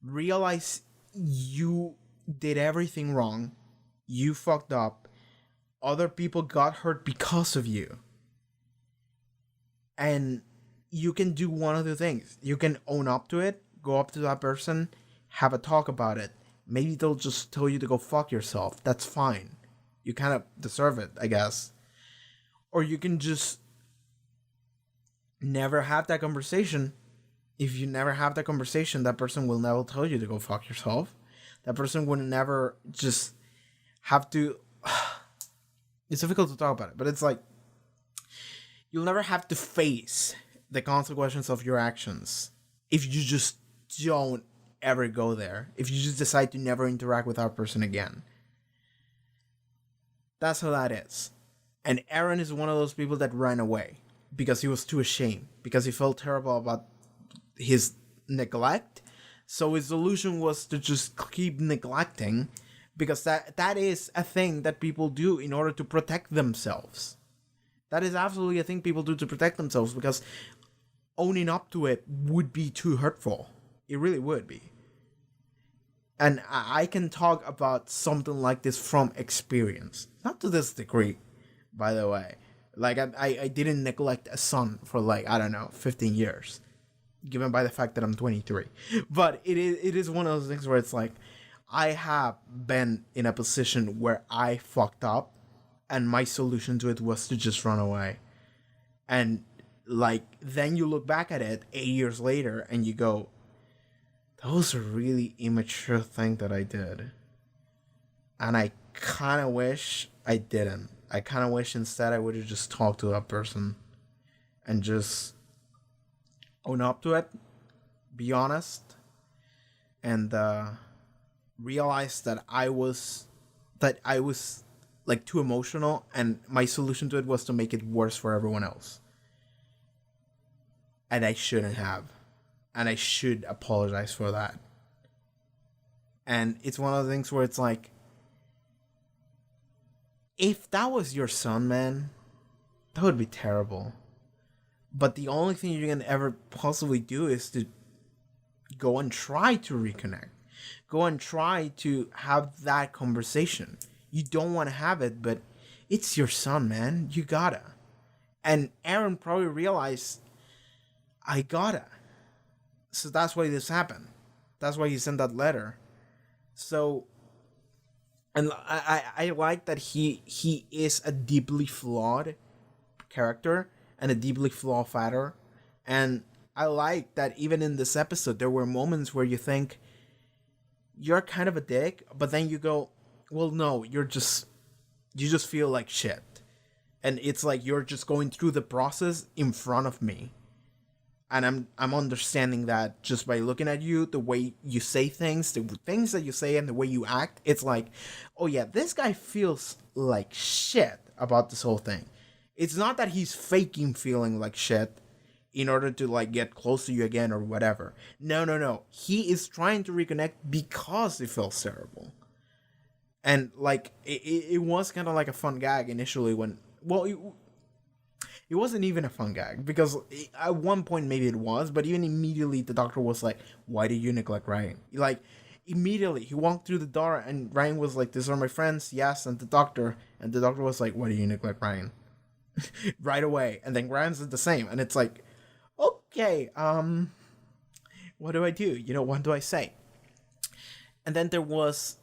realize you did everything wrong, you fucked up, other people got hurt because of you. And you can do one of the things. You can own up to it, go up to that person, have a talk about it. Maybe they'll just tell you to go fuck yourself. That's fine. You kind of deserve it, I guess. Or you can just never have that conversation, if you never have that conversation, that person will never tell you to go fuck yourself. That person would never just have to... It's difficult to talk about it, but it's like, you'll never have to face the consequences of your actions if you just don't ever go there. If you just decide to never interact with that person again. That's how that is. And Aaron is one of those people that ran away because he was too ashamed, because he felt terrible about his neglect. So his solution was to just keep neglecting, because that is a thing that people do in order to protect themselves. That is absolutely a thing people do to protect themselves, because owning up to it would be too hurtful. It really would be. And I can talk about something like this from experience. Not to this degree, by the way. Like, I didn't neglect a son for, like, I don't know, 15 years. Given by the fact that I'm 23. But it is one of those things where it's like, I have been in a position where I fucked up, and my solution to it was to just run away. And, like, then you look back at it 8 years later, and you go, that was a really immature thing that I did. And I kind of wish I didn't. I kind of wish instead I would have just talked to that person and just own up to it, be honest, and realize that I was like too emotional, and my solution to it was to make it worse for everyone else. And I shouldn't have. And I should apologize for that. And it's one of the things where it's like, if that was your son, man, that would be terrible. But the only thing you can ever possibly do is to go and try to reconnect. Go and try to have that conversation. You don't want to have it, but it's your son, man. You gotta. And Aaron probably realized, I gotta. So that's why this happened. That's why he sent that letter. So, and I like that he is a deeply flawed character and a deeply flawed father. And I like that even in this episode, there were moments where you think, you're kind of a dick, but then you go, well, no, you just feel like shit. And it's like you're just going through the process in front of me. And I'm understanding that just by looking at you, the way you say things, the things that you say and the way you act, it's like, oh yeah, this guy feels like shit about this whole thing. It's not that he's faking feeling like shit in order to like get close to you again or whatever. No. He is trying to reconnect because he feels terrible. And like, it was kind of like a fun gag initially when, well, it wasn't even a fun gag, because at one point maybe it was, but even immediately the doctor was like, why did you neglect Ryan? Like, immediately he walked through the door and Ryan was like, these are my friends, yes, and the doctor was like, why did you neglect Ryan? Right away. And then Ryan said the same, and it's like, okay, what do I do? You know, what do I say? And then there was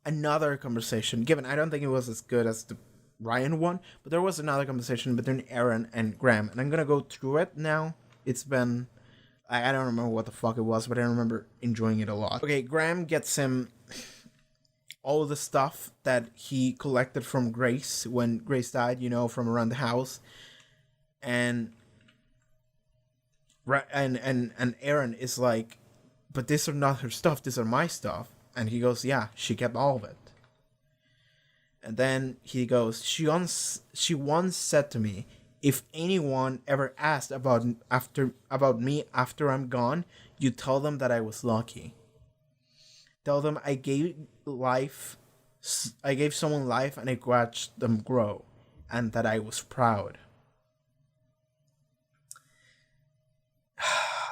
another conversation, given I don't think it was as good as the Ryan one, but there was another conversation between Aaron and Graham, and I'm gonna go through it now. It's been, I don't remember what the fuck it was, but I remember enjoying it a lot. Okay, Graham gets him all the stuff that he collected from Grace when Grace died, you know, from around the house, and Aaron is like, but these are not her stuff, these are my stuff. And he goes, yeah, she kept all of it. And then he goes, she once said to me, if anyone ever asked about me after I'm gone, you tell them that I was lucky. Tell them I gave someone life and I watched them grow, and that I was proud.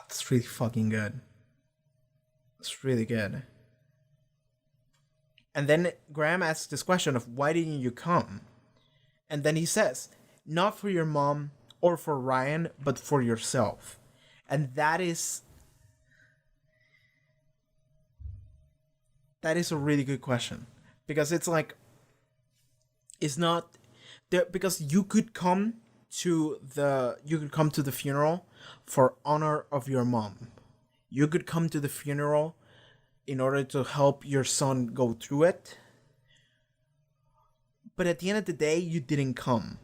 It's really fucking good. It's really good. And then Graham asks this question of, why didn't you come? And then he says, not for your mom or for Ryan, but for yourself. And that is a really good question. Because it's like, it's not there, because you could come to the funeral, for honor of your mom. You could come to the funeral in order to help your son go through it. But at the end of the day, you didn't come.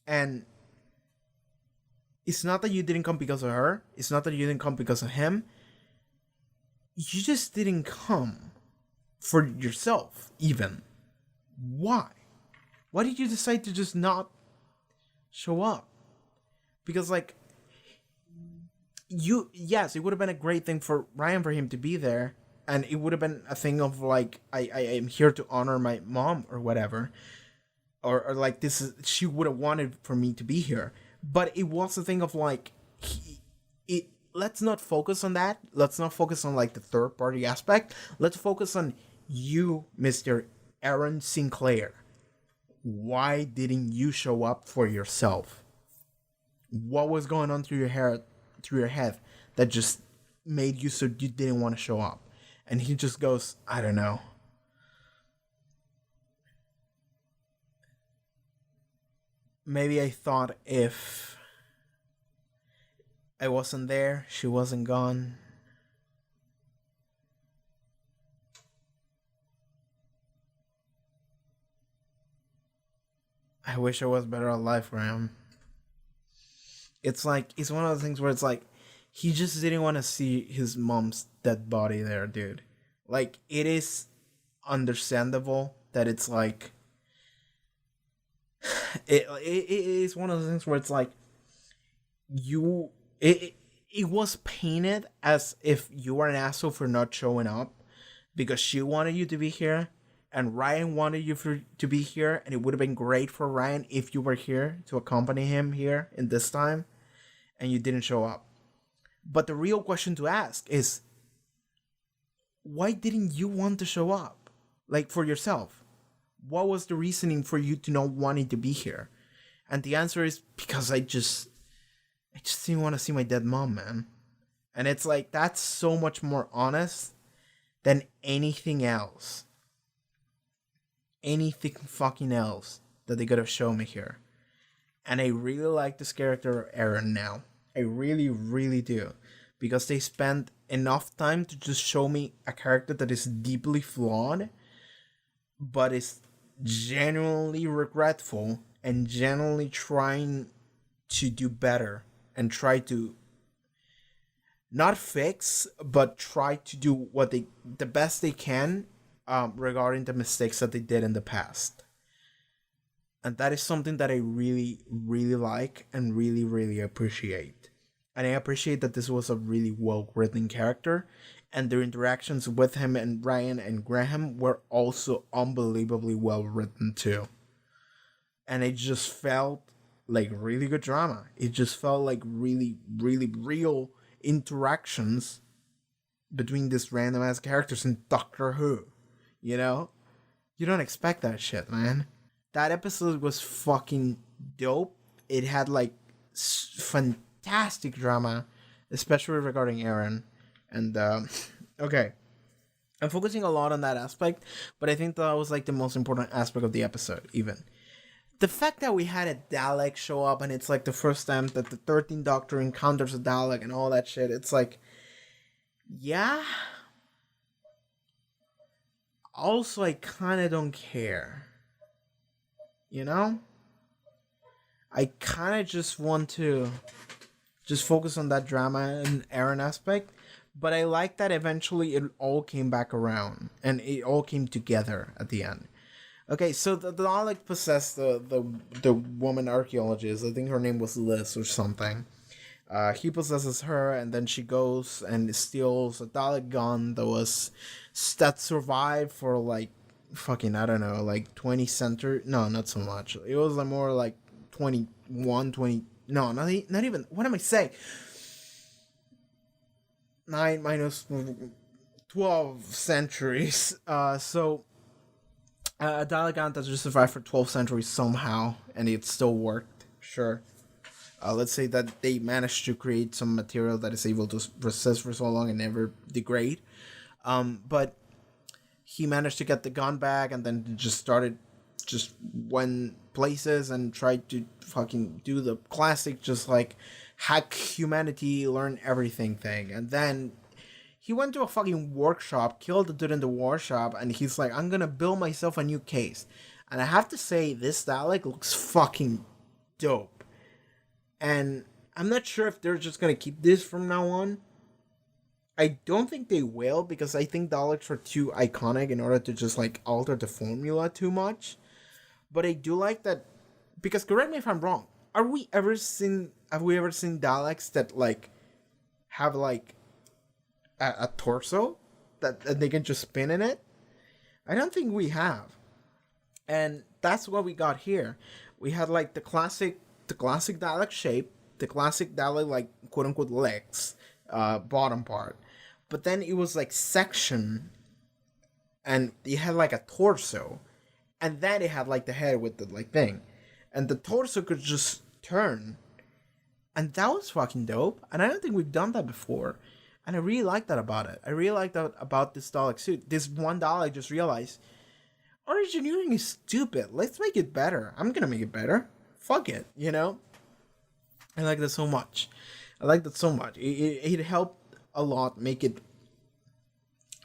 And it's not that you didn't come because of her. It's not that you didn't come because of him. You just didn't come for yourself, even. Why? Why did you decide to just not show up? Because, like, yes, it would have been a great thing for Ryan for him to be there. And it would have been a thing of, like, I am here to honor my mom or whatever. Or like, she would have wanted for me to be here. But it was a thing of, like, let's not focus on that. Let's not focus on, like, the third party aspect. Let's focus on you, Mr. Aaron Sinclair. Why didn't you show up for yourself? What was going on through your head that just made you so you didn't want to show up? And he just goes, I don't know. Maybe I thought if I wasn't there, she wasn't gone. I wish I was better alive for him. It's like, it's one of those things where it's like, he just didn't want to see his mom's dead body there, dude. Like, it is understandable that it's like, it is one of those things where it's like, it was painted as if you were an asshole for not showing up because she wanted you to be here and Ryan wanted you to be here, and it would have been great for Ryan if you were here to accompany him here in this time and you didn't show up. But the real question to ask is, why didn't you want to show up? Like, for yourself. What was the reasoning for you to not wanting to be here? And the answer is because I just didn't want to see my dead mom, man. And it's like, that's so much more honest than anything else. Anything fucking else that they could have shown me here. And I really like this character of Aaron now. I really, really do. Because they spent enough time to just show me a character that is deeply flawed, but is genuinely regretful and genuinely trying to do better and try to not fix, but try to do the best they can regarding the mistakes that they did in the past. And that is something that I really, really like and really, really appreciate. And I appreciate that this was a really well-written character, and their interactions with him and Ryan and Graham were also unbelievably well-written too. And it just felt like really good drama. It just felt like really, really real interactions between these random-ass characters in Doctor Who. You know? You don't expect that shit, man. That episode was fucking dope. It had, like, fantastic drama, especially regarding Aaron. And, okay. I'm focusing a lot on that aspect, but I think that was, like, the most important aspect of the episode, even. The fact that we had a Dalek show up, and it's, like, the first time that the 13th Doctor encounters a Dalek and all that shit, it's like, yeah. Also, I kind of don't care. You know? I kind of just want to just focus on that drama and Aaron aspect. But I like that eventually it all came back around. And it all came together at the end. Okay, so the Dalek possessed the woman archaeologist. I think her name was Liz or something. He possesses her, and then she goes and steals a Dalek gun that survived for, like, fucking, I don't know, like 20 centuries. No, not so much. It was like more like 21, 20. No, not even. What am I saying? 9 minus 12 centuries. So a Dalek gun that just survived for 12 centuries somehow, and it still worked. Sure. Let's say that they managed to create some material that is able to resist for so long and never degrade. But he managed to get the gun back and then just started just went places and tried to fucking do the classic, just like hack humanity, learn everything thing. And then he went to a fucking workshop, killed the dude in the workshop, and he's like, I'm gonna build myself a new case. And I have to say, this Dalek looks fucking dope. And I'm not sure if they're just gonna keep this from now on. I don't think they will, because I think Daleks are too iconic in order to just like alter the formula too much. But I do like that, because correct me if I'm wrong, have we ever seen Daleks that like have like a torso that they can just spin in it? I don't think we have. And that's what we got here. We had like the classic Dalek shape, the classic Dalek like quote unquote legs, bottom part. But then it was like section, and it had like a torso, and then it had like the head with the like thing, and the torso could just turn, and that was fucking dope. And I don't think we've done that before, and I really like that about it. I really like that about this Dalek suit. This one Dalek just realized, our engineering is stupid. Let's make it better. I'm gonna make it better. Fuck it, you know. I like that so much. It helped a lot make it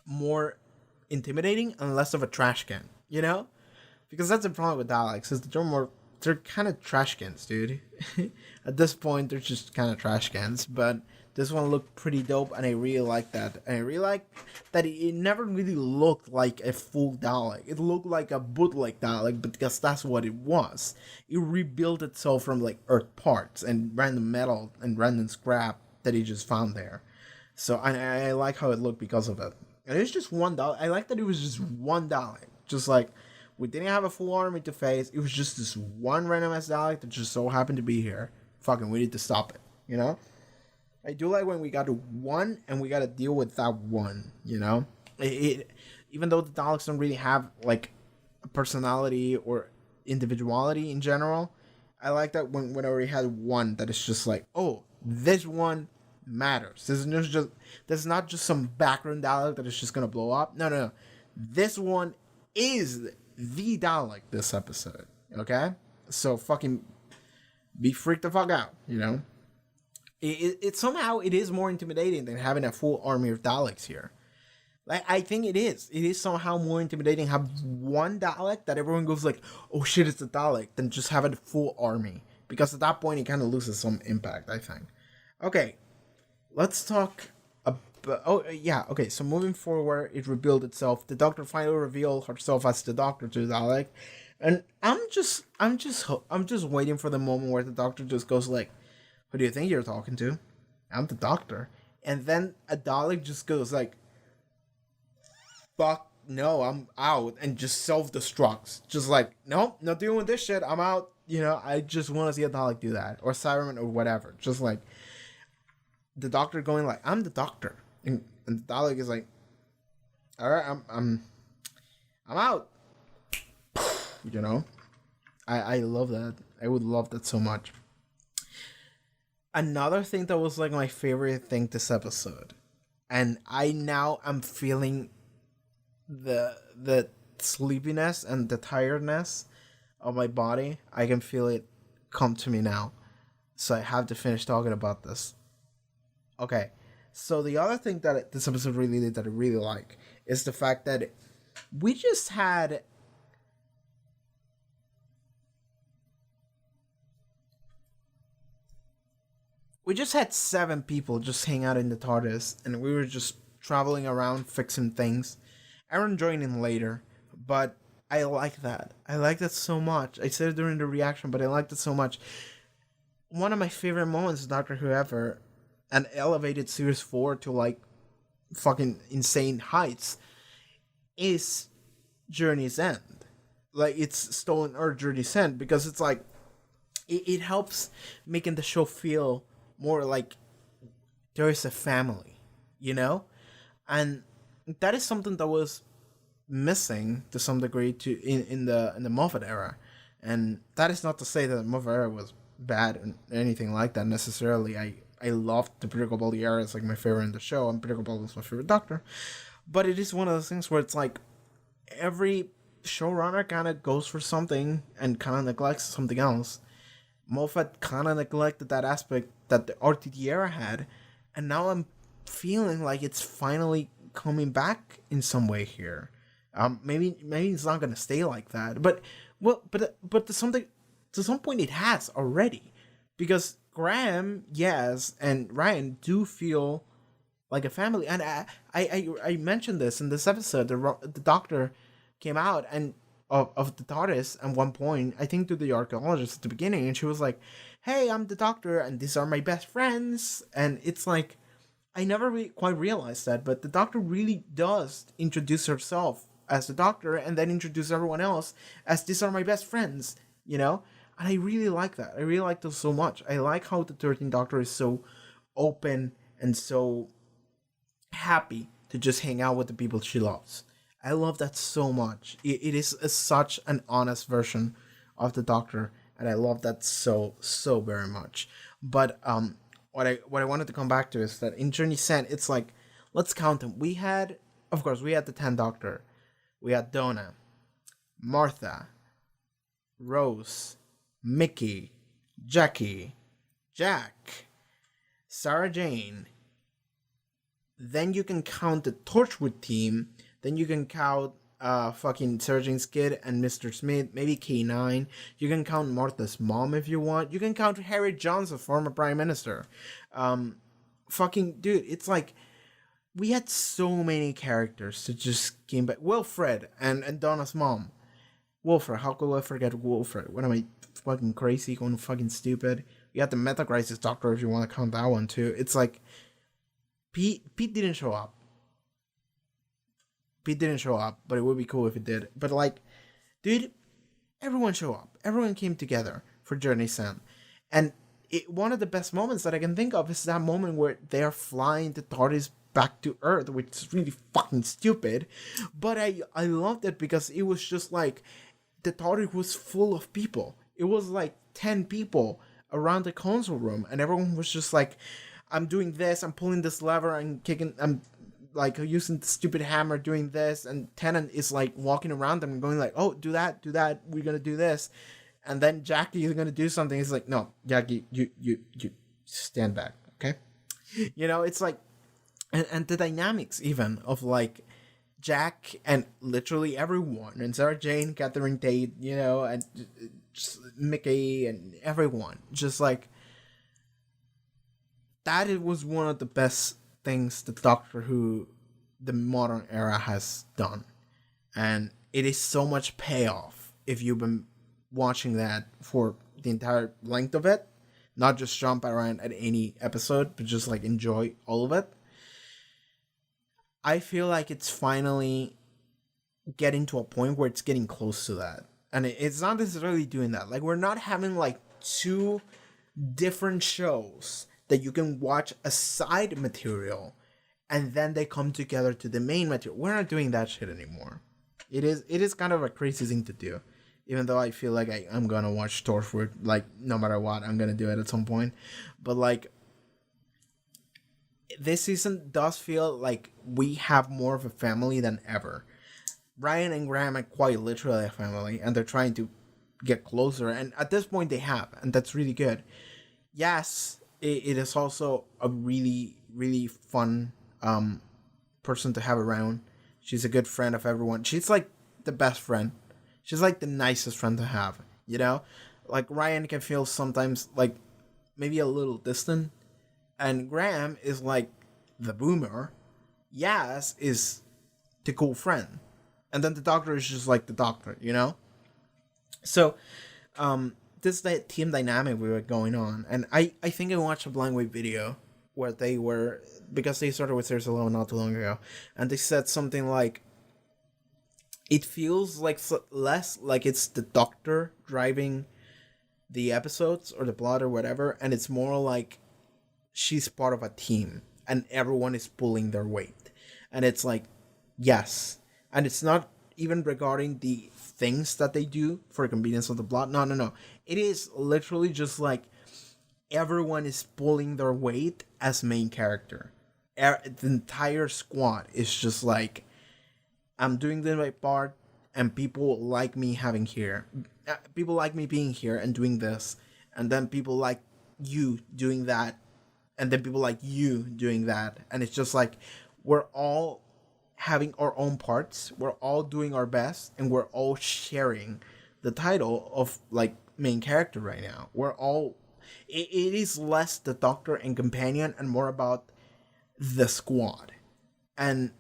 more intimidating and less of a trash can, you know? Because that's the problem with Daleks, is they're kind of trash cans, dude. At this point, they're just kind of trash cans, but this one looked pretty dope, and I really like that. And I really like that it never really looked like a full Dalek. It looked like a bootleg Dalek, but because that's what it was. It rebuilt itself from like Earth parts and random metal and random scrap that he just found there. So I like how it looked because of it. And it's just one Dalek. I like that it was just one Dalek. Just like, we didn't have a full army to face. It was just this one random ass Dalek that just so happened to be here. Fucking, we need to stop it, you know? I do like when we got to one and we got to deal with that one, you know? Even though the Daleks don't really have like a personality or individuality in general, I like that whenever we had one that is just like, oh, this one matters. This is not just some background Dalek that is just gonna blow up. No. This one is the Dalek this episode. Okay? So fucking be freaked the fuck out, you know? It somehow it is more intimidating than having a full army of Daleks here. Like, I think it is. It is somehow more intimidating have one Dalek that everyone goes like, oh shit, it's a Dalek, than just having a full army. Because at that point, it kind of loses some impact, I think. Okay, let's talk about... Oh, yeah, okay, so moving forward, it rebuilt itself. The Doctor finally revealed herself as the Doctor to Dalek. And I'm just waiting for the moment where the Doctor just goes like, who do you think you're talking to? I'm the Doctor. And then a Dalek just goes like, fuck no, I'm out, and just self-destructs. Just like, nope, not dealing with this shit, I'm out. You know, I just want to see a Dalek do that. Or Cyberman or whatever. Just like, the Doctor going like, I'm the Doctor. And the Dalek is like, alright, I'm out. You know? I love that. I would love that so much. Another thing that was like my favorite thing this episode, and I'm feeling the sleepiness and the tiredness of my body. I can feel it come to me now, so I have to finish talking about this. Okay, so the other thing that this episode really did that I really like is the fact that we just had we just had 7 people just hang out in the TARDIS, and we were just traveling around fixing things. Aaron joined in later, but I like that. I like that so much. I said it during the reaction, but I liked it so much. One of my favorite moments of Doctor Who ever, and elevated Series 4 to like fucking insane heights, is Journey's End. Like, it's Stolen Earth Journey's End, because it's like, it helps making the show feel more like there is a family, you know? And that is something that was missing to some degree in the Moffat era. And that is not to say that the Moffat era was bad or anything like that necessarily. I loved the Peter Capaldi era. It's like my favorite in the show, and Peter Capaldi was my favorite Doctor. But it is one of those things where it's like every showrunner kind of goes for something and kind of neglects something else. Moffat kind of neglected that aspect that the RTD era had, and now I'm feeling like it's finally coming back in some way here. Maybe it's not gonna stay like that, but to some point it has already, because Graham, yes, and Ryan do feel like a family, and I mentioned this in this episode. The doctor came out and of the TARDIS at one point, I think to the archaeologist at the beginning, and she was like, "Hey, I'm the doctor, and these are my best friends." And it's like, I never quite realized that, but the doctor really does introduce herself as the doctor, and then introduce everyone else as these are my best friends, you know? And I really like that. I really like those so much. I like how the 13th Doctor is so open and so happy to just hang out with the people she loves. I love that so much. It is such an honest version of the Doctor, and I love that so very much. But what I wanted to come back to is that in Journey Sent, it's like, let's count them. We had the 10th Doctor. We had Donna, Martha, Rose, Mickey, Jackie, Jack, Sarah Jane. Then you can count the Torchwood team. Then you can count fucking Sarah Jane's kid and Mr. Smith, maybe K9. You can count Martha's mom if you want. You can count Harry Johnson, former prime minister. Fucking dude, it's like we had so many characters that just came back. Wilfred and Donna's mom. Wilfred, how could I forget Wilfred? What am I, fucking crazy, going fucking stupid? You had the Meta Crisis Doctor if you want to count that one too. It's like Pete didn't show up. Pete didn't show up, but it would be cool if it did. But like, dude, everyone show up. Everyone came together for Journey Sent. And one of the best moments that I can think of is that moment where they're flying the TARDIS back to Earth, which is really fucking stupid. But I loved it because it was just like, the TARDIS was full of people. It was like 10 people around the console room, and everyone was just like, I'm doing this, I'm pulling this lever, I'm kicking, I'm like using the stupid hammer, doing this, and Tennant is like walking around them and going like, oh, do that, we're gonna do this. And then Jackie is gonna do something. He's like, no, Jackie, you stand back, okay? You know, it's like, and the dynamics even of like Jack and literally everyone, and Sarah Jane, Catherine Tate, you know, and just Mickey and everyone, just like that. It was one of the best things the Doctor Who, the modern era, has done, and it is so much payoff if you've been watching that for the entire length of it, not just jump around at any episode, but just like enjoy all of it. I feel like it's finally getting to a point where it's getting close to that. And it's not necessarily doing that. Like, we're not having like two different shows that you can watch as side material and then they come together to the main material. We're not doing that shit anymore. It is kind of a crazy thing to do. Even though I feel like I'm gonna watch Torchwood, like, no matter what, I'm gonna do it at some point. But like, this season does feel like we have more of a family than ever. Ryan and Graham are quite literally a family, and they're trying to get closer, and at this point they have, and that's really good. Yes, it is also a really, really fun person to have around. She's a good friend of everyone. She's like the best friend. She's like the nicest friend to have, you know? Like, Ryan can feel sometimes like maybe a little distant, and Graham is like the boomer. Yas is the cool friend. And then the Doctor is just like the Doctor, you know? So, this is the team dynamic we were going on. And I think I watched a Blind Wave video where they were, because they started with Series 11 not too long ago, and they said something like, it feels like less like it's the Doctor driving the episodes or the plot or whatever, and it's more like she's part of a team and everyone is pulling their weight. And it's like, yes. And it's not even regarding the things that they do for the convenience of the plot. No. It is literally just like everyone is pulling their weight as main character. The entire squad is just like, I'm doing my part, and people like me having here, people like me being here and doing this, and then people like you doing that, and then people like you doing that, and it's just like we're all having our own parts, we're all doing our best, and we're all sharing the title of like main character right now. We're all it is less the Doctor and companion and more about the squad, and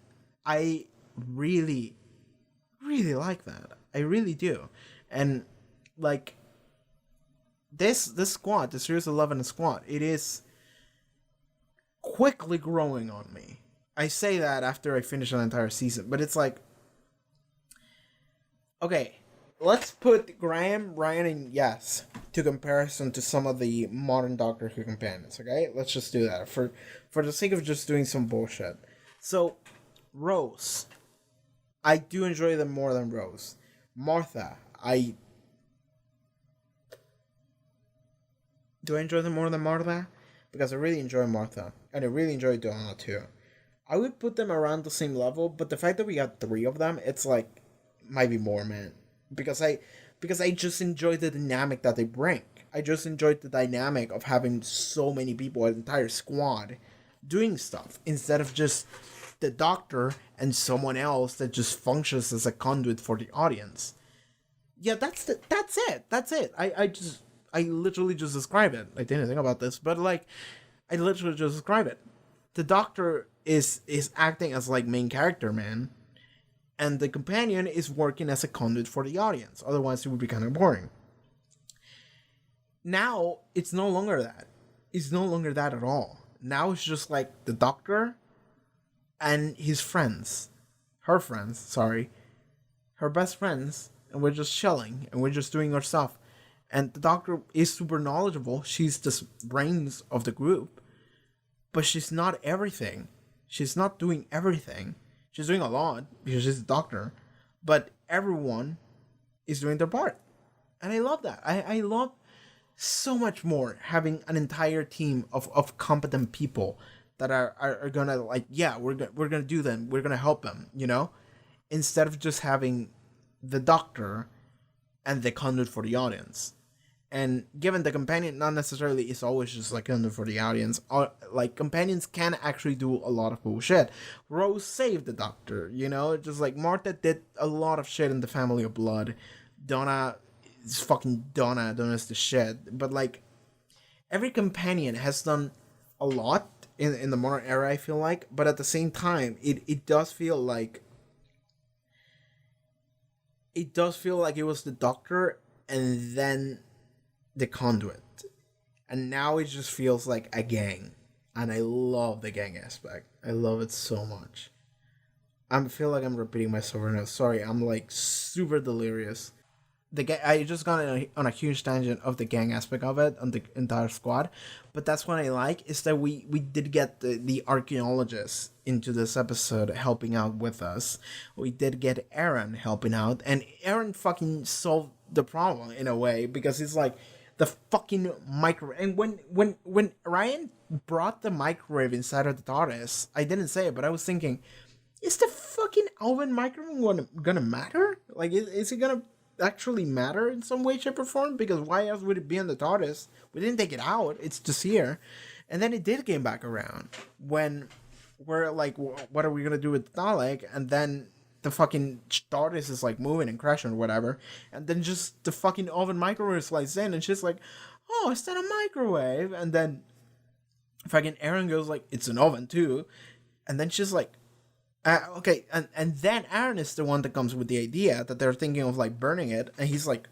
I really like that. I really do. And like this squad, the Series 11 squad, it is quickly growing on me. I say that after I finish an entire season, but it's like, okay, let's put Graham, Ryan, and Yes to comparison to some of the modern Doctor Who companions, okay? Let's just do that for the sake of just doing some bullshit. So, Rose, I do enjoy them more than Rose. Martha, do I enjoy them more than Martha? Because I really enjoy Martha, and I really enjoy Donna too. I would put them around the same level, but the fact that we got 3 of them, it's like, might be more, man. Because I just enjoy the dynamic that they bring. I just enjoyed the dynamic of having so many people, an entire squad, doing stuff, instead of just the Doctor and someone else that just functions as a conduit for the audience. Yeah, that's it. I literally just described it. I didn't think about this, but like, I literally just described it. The Doctor is acting as like main character, man, and the companion is working as a conduit for the audience. Otherwise, it would be kind of boring. Now it's no longer that. It's no longer that at all. Now it's just like the Doctor and his friends, her best friends, and we're just chilling and we're just doing our stuff. And the Doctor is super knowledgeable. She's the brains of the group, but she's not everything. She's not doing everything. She's doing a lot because she's the Doctor, but everyone is doing their part. And I love that. I love so much more having an entire team of competent people that are gonna like, yeah, we're gonna do them. We're gonna help them, you know? Instead of just having the Doctor and the conduit for the audience. And given the companion not necessarily is always just like conduit for the audience, like companions can actually do a lot of bullshit. Rose saved the Doctor, you know? Just like Martha did a lot of shit in the Family of Blood. Donna is fucking Donna. Donna's the shit. But like, every companion has done a lot in the modern era, I feel like. But at the same time, it does feel like it was the Doctor and then the conduit, and now it just feels like a gang, and I love the gang aspect. I love it so much. I feel like I'm repeating myself right now. Sorry, I'm like super delirious. I just got on a huge tangent of the gang aspect of it, on the entire squad, but that's what I like, is that we did get the archaeologists into this episode helping out with us. We did get Aaron helping out, and Aaron fucking solved the problem in a way, because he's like, the fucking microwave. And when Ryan brought the microwave inside of the TARDIS, I didn't say it, but I was thinking, is the fucking oven microwave gonna matter? Like, is it gonna actually matter in some way, shape, or form? Because why else would it be in the TARDIS? We didn't take it out. It's just here. And then it did came back around when we're like, what are we gonna do with Dalek? And then the fucking TARDIS is like moving and crashing or whatever, and then just the fucking oven microwave slides in, and she's like, oh, is that a microwave? And then fucking Aaron goes like, it's an oven too. And then she's like, okay, and then Aaron is the one that comes with the idea that they're thinking of like burning it, and he's like,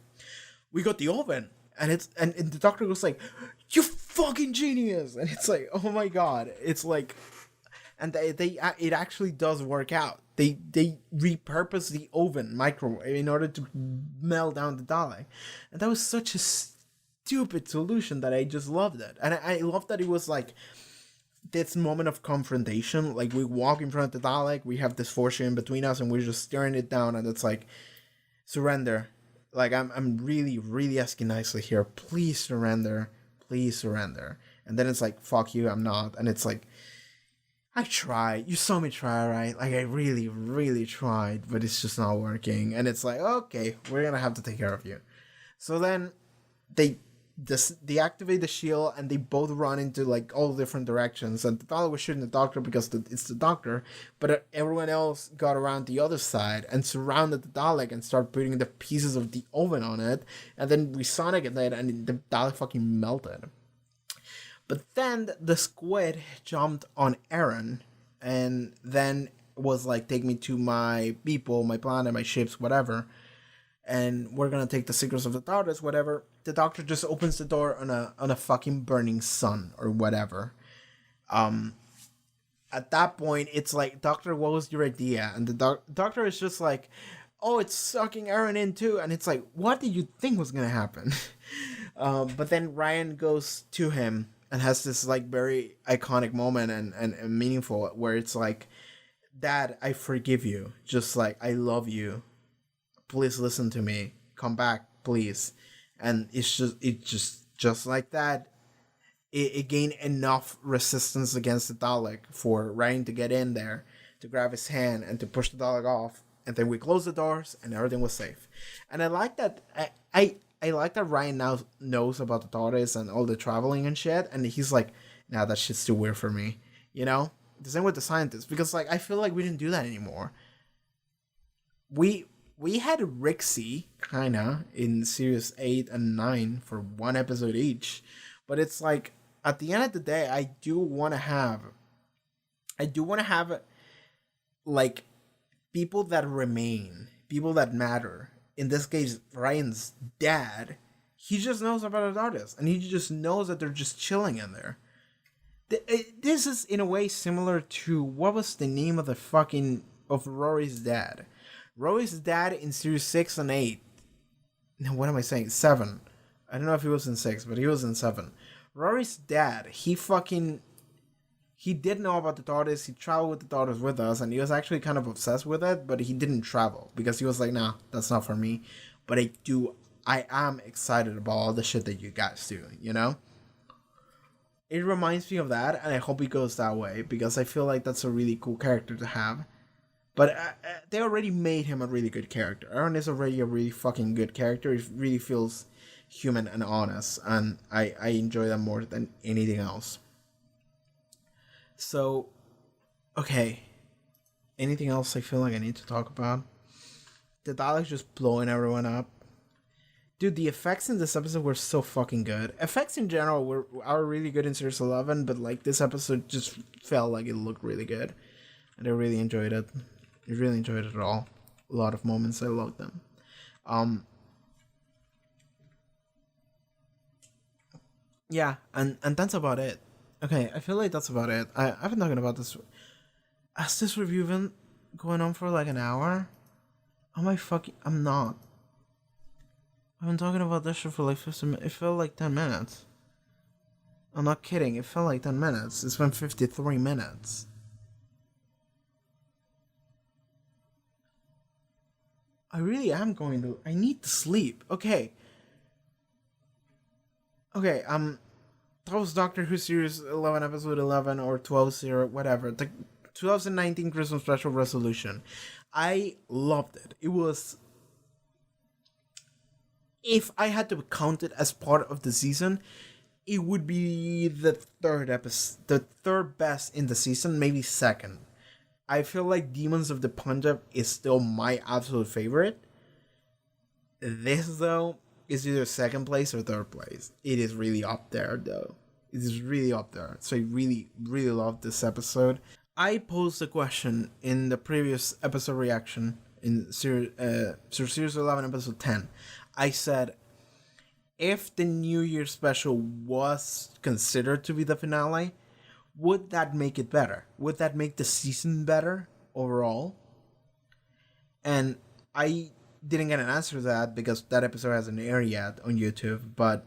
we got the oven. And and the Doctor goes like, you fucking genius. And it's like, oh my god. It's like, and it actually does work out. They repurpose the oven microwave in order to melt down the Dalek. And that was such a stupid solution that I just loved it. And I love that it was like this moment of confrontation. Like, we walk in front of the Dalek, we have this force in between us, and we're just staring it down, and it's like, surrender. Like, I'm really, really asking nicely here. Please surrender. Please surrender. And then it's like, fuck you, I'm not. And it's like, I tried. You saw me try, right? Like, I really, really tried, but it's just not working. And it's like, okay, we're gonna have to take care of you. So then they deactivate the shield, and they both run into, like, all different directions. And the Dalek was shooting the Doctor because it's the Doctor, but everyone else got around the other side and surrounded the Dalek and started putting the pieces of the oven on it. And then we Sonic at that, and the Dalek fucking melted. But then the squid jumped on Aaron and then was like, take me to my people, my planet, my ships, whatever. And we're gonna take the secrets of the TARDIS, whatever. The Doctor just opens the door on a fucking burning sun or whatever. At that point, it's like, Doctor, what was your idea? And the Doctor is just like, oh, it's sucking Aaron in too. And it's like, what did you think was gonna happen? But then Ryan goes to him and has this, like, very iconic moment and meaningful, where it's like, Dad, I forgive you. Just like, I love you. Please listen to me. Come back, please. And it's just like that. It gained enough resistance against the Dalek for Ryan to get in there, to grab his hand and to push the Dalek off. And then we closed the doors and everything was safe. And I like that. I like that Ryan now knows about the TARDIS and all the traveling and shit, and he's like, nah, that shit's too weird for me, you know? The same with the scientists, because, like, I feel like we didn't do that anymore. We had Rixie, kinda, in series 8 and 9 for one episode each, but it's like, at the end of the day, I do want to have, like, people that remain, people that matter. In this case, Ryan's dad, he just knows about the TARDIS, and he just knows that they're just chilling in there. This is, in a way, similar to, what was the name of Rory's dad? Rory's dad in series 6 and 8. No, what am I saying? 7. I don't know if he was in 6, but he was in 7. Rory's dad, he did know about the TARDIS, he traveled with the TARDIS with us, and he was actually kind of obsessed with it, but he didn't travel, because he was like, nah, that's not for me. But I am excited about all the shit that you guys do, you know? It reminds me of that, and I hope it goes that way, because I feel like that's a really cool character to have. But they already made him a really good character. Aaron is already a really fucking good character. He really feels human and honest, and I enjoy that more than anything else. So, okay. Anything else I feel like I need to talk about? The Daleks just blowing everyone up. Dude, the effects in this episode were so fucking good. Effects in general are really good in Series 11, but, like, this episode just felt like it looked really good. And I really enjoyed it. I really enjoyed it all. A lot of moments, I loved them. Yeah, and that's about it. Okay, I feel like that's about it. I've been talking about this. Has this review been going on for like an hour? I'm not. I've been talking about this show for like 15 minutes. It felt like 10 minutes. I'm not kidding. It felt like 10 minutes. It's been 53 minutes. I really am going to... I need to sleep. Okay. That was Doctor Who Series 11, Episode 11, or 12, whatever. The 2019 Christmas Special Resolution. I loved it. It was... If I had to count it as part of the season, it would be the third best in the season, maybe second. I feel like Demons of the Punjab is still my absolute favorite. This, though, is either second place or third place. It is really up there, though. It is really up there. So I really, really love this episode. I posed a question in the previous episode reaction in Series 11, Episode 10. I said, if the New Year special was considered to be the finale, would that make it better? Would that make the season better overall? And I didn't get an answer to that because that episode hasn't aired yet on YouTube, but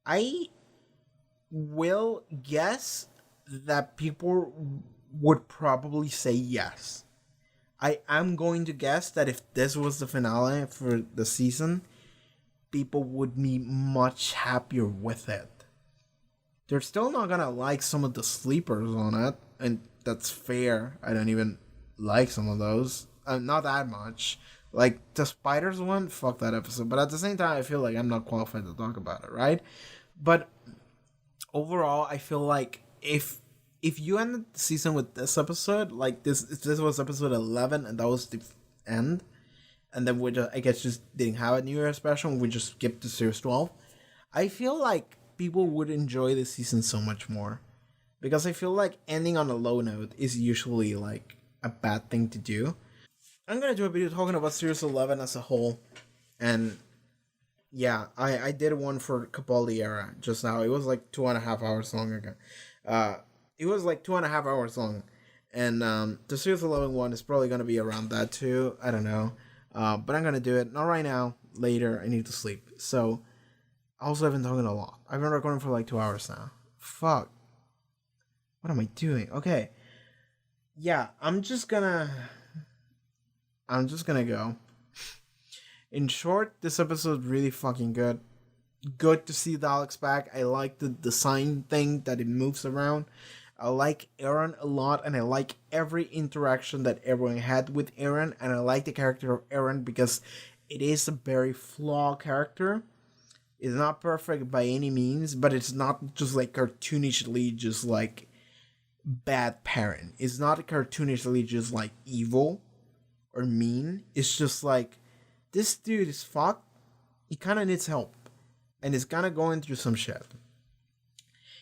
I will guess that people would probably say yes. I am going to guess that if this was the finale for the season, people would be much happier with it. they're still not gonna like some of the sleepers on it, and that's fair. I don't even like some of those. Not that much. Like the spiders one, fuck that episode. But at the same time, I feel like I'm not qualified to talk about it, right? But overall, I feel like if you ended the season with this episode, like this, if this was episode 11 and that was the end, and then we just, I guess, just didn't have a New Year special, and we just skipped to series 12, I feel like people would enjoy the season so much more, because I feel like ending on a low note is usually like a bad thing to do. I'm gonna do a video talking about series 11 as a whole, and yeah, I did one for Capaldi era just now. It was like 2.5 hours long again. It was like 2.5 hours long, and the series 11 one is probably gonna be around that too. I don't know, but I'm gonna do it not right now. Later, I need to sleep. So, also I've been talking a lot. I've been recording for like 2 hours now. Fuck. What am I doing? Okay. Yeah, I'm just gonna go. In short, this episode really fucking good. Good to see Dalek's back. I like the design thing that it moves around. I like Aaron a lot, and I like every interaction that everyone had with Aaron, and I like the character of Aaron because it is a very flawed character. It's not perfect by any means, but it's not just like cartoonishly just like bad parent. It's not cartoonishly just like evil or mean. It's just like, this dude is fucked. He kind of needs help, and he's kind of going through some shit.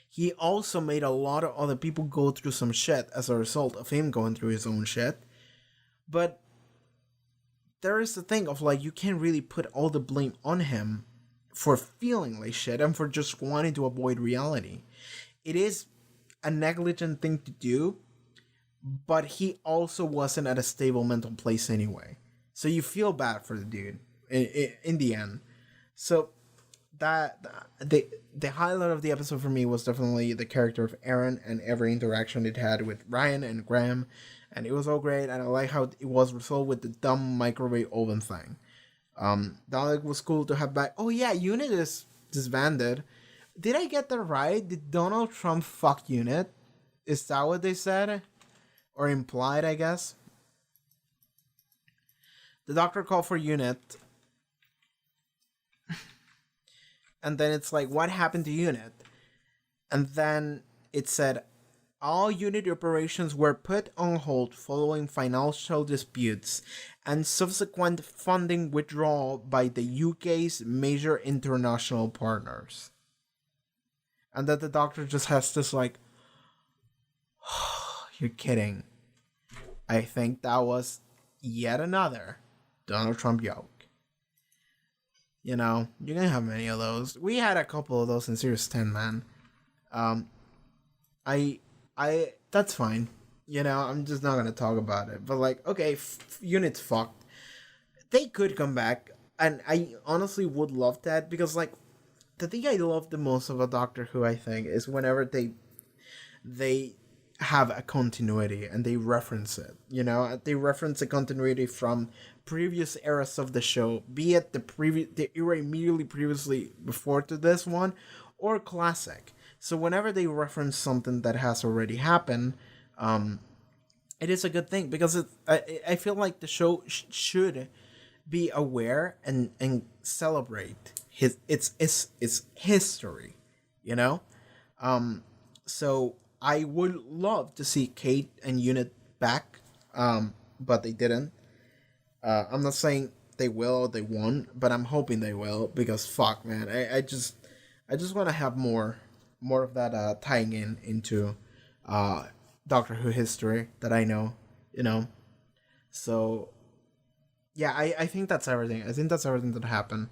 He also made a lot of other people go through some shit as a result of him going through his own shit. But there is the thing of like, you can't really put all the blame on him for feeling like shit and for just wanting to avoid reality. It is a negligent thing to do, but he also wasn't at a stable mental place anyway. So you feel bad for the dude in the end. So that the highlight of the episode for me was definitely the character of Aaron and every interaction it had with Ryan and Graham, and it was all great. And I like how it was resolved with the dumb microwave oven thing. Dalek was cool to have back. Oh yeah, Unit is disbanded. Did I get that right? Did Donald Trump fuck Unit? Is that what they said? Or implied, I guess? The doctor called for Unit. And then it's like, what happened to Unit? And then it said, all Unit operations were put on hold following financial disputes and subsequent funding withdrawal by the UK's major international partners. And that the doctor just has this like, you're kidding. I think that was yet another Donald Trump joke. You know, you're gonna have many of those. We had a couple of those in Series 10, man. That's fine. You know, I'm just not gonna talk about it. But like, okay, Unit's fucked. They could come back, and I honestly would love that, because like, the thing I love the most about Doctor Who, I think, is whenever they have a continuity and they reference it. You know, they reference a continuity from previous eras of the show, be it the era immediately previously before to this one, or classic. So whenever they reference something that has already happened, it is a good thing, because I feel like the show should be aware and celebrate its history, you know. So I would love to see Kate and Unit back, but they didn't. I'm not saying they will or they won't, but I'm hoping they will, because fuck, man, I just want to have more of that tying into Doctor Who history that I know, you know. So yeah, I think that's everything. I think that's everything that happened.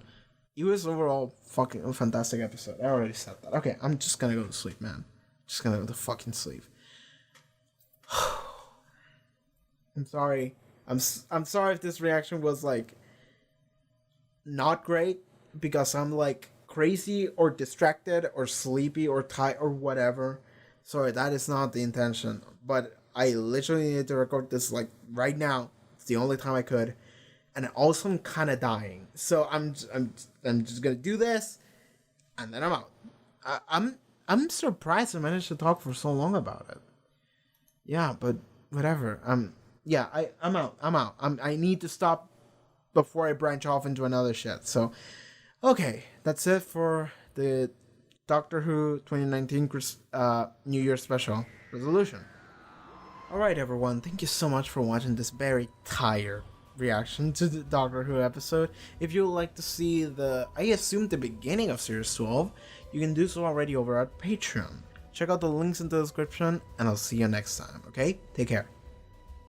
It was overall fucking a fantastic episode. I already said that. Okay, I'm just gonna go to sleep, man. Just gonna go to fucking sleep. I'm sorry. I'm sorry if this reaction was like not great, because I'm like crazy or distracted or sleepy or tired or whatever. Sorry, that is not the intention. But I literally need to record this like right now. It's the only time I could, and also I'm kind of dying. So I'm just gonna do this, and then I'm out. I'm surprised I managed to talk for so long about it. Yeah, but whatever. Yeah, I'm out. I need to stop before I branch off into another shit. So, okay, that's it for the Doctor Who 2019 New Year special resolution. Alright everyone, thank you so much for watching this very tired reaction to the Doctor Who episode. If you would like to see I assume the beginning of Series 12, you can do so already over at Patreon. Check out the links in the description, and I'll see you next time, okay? Take care.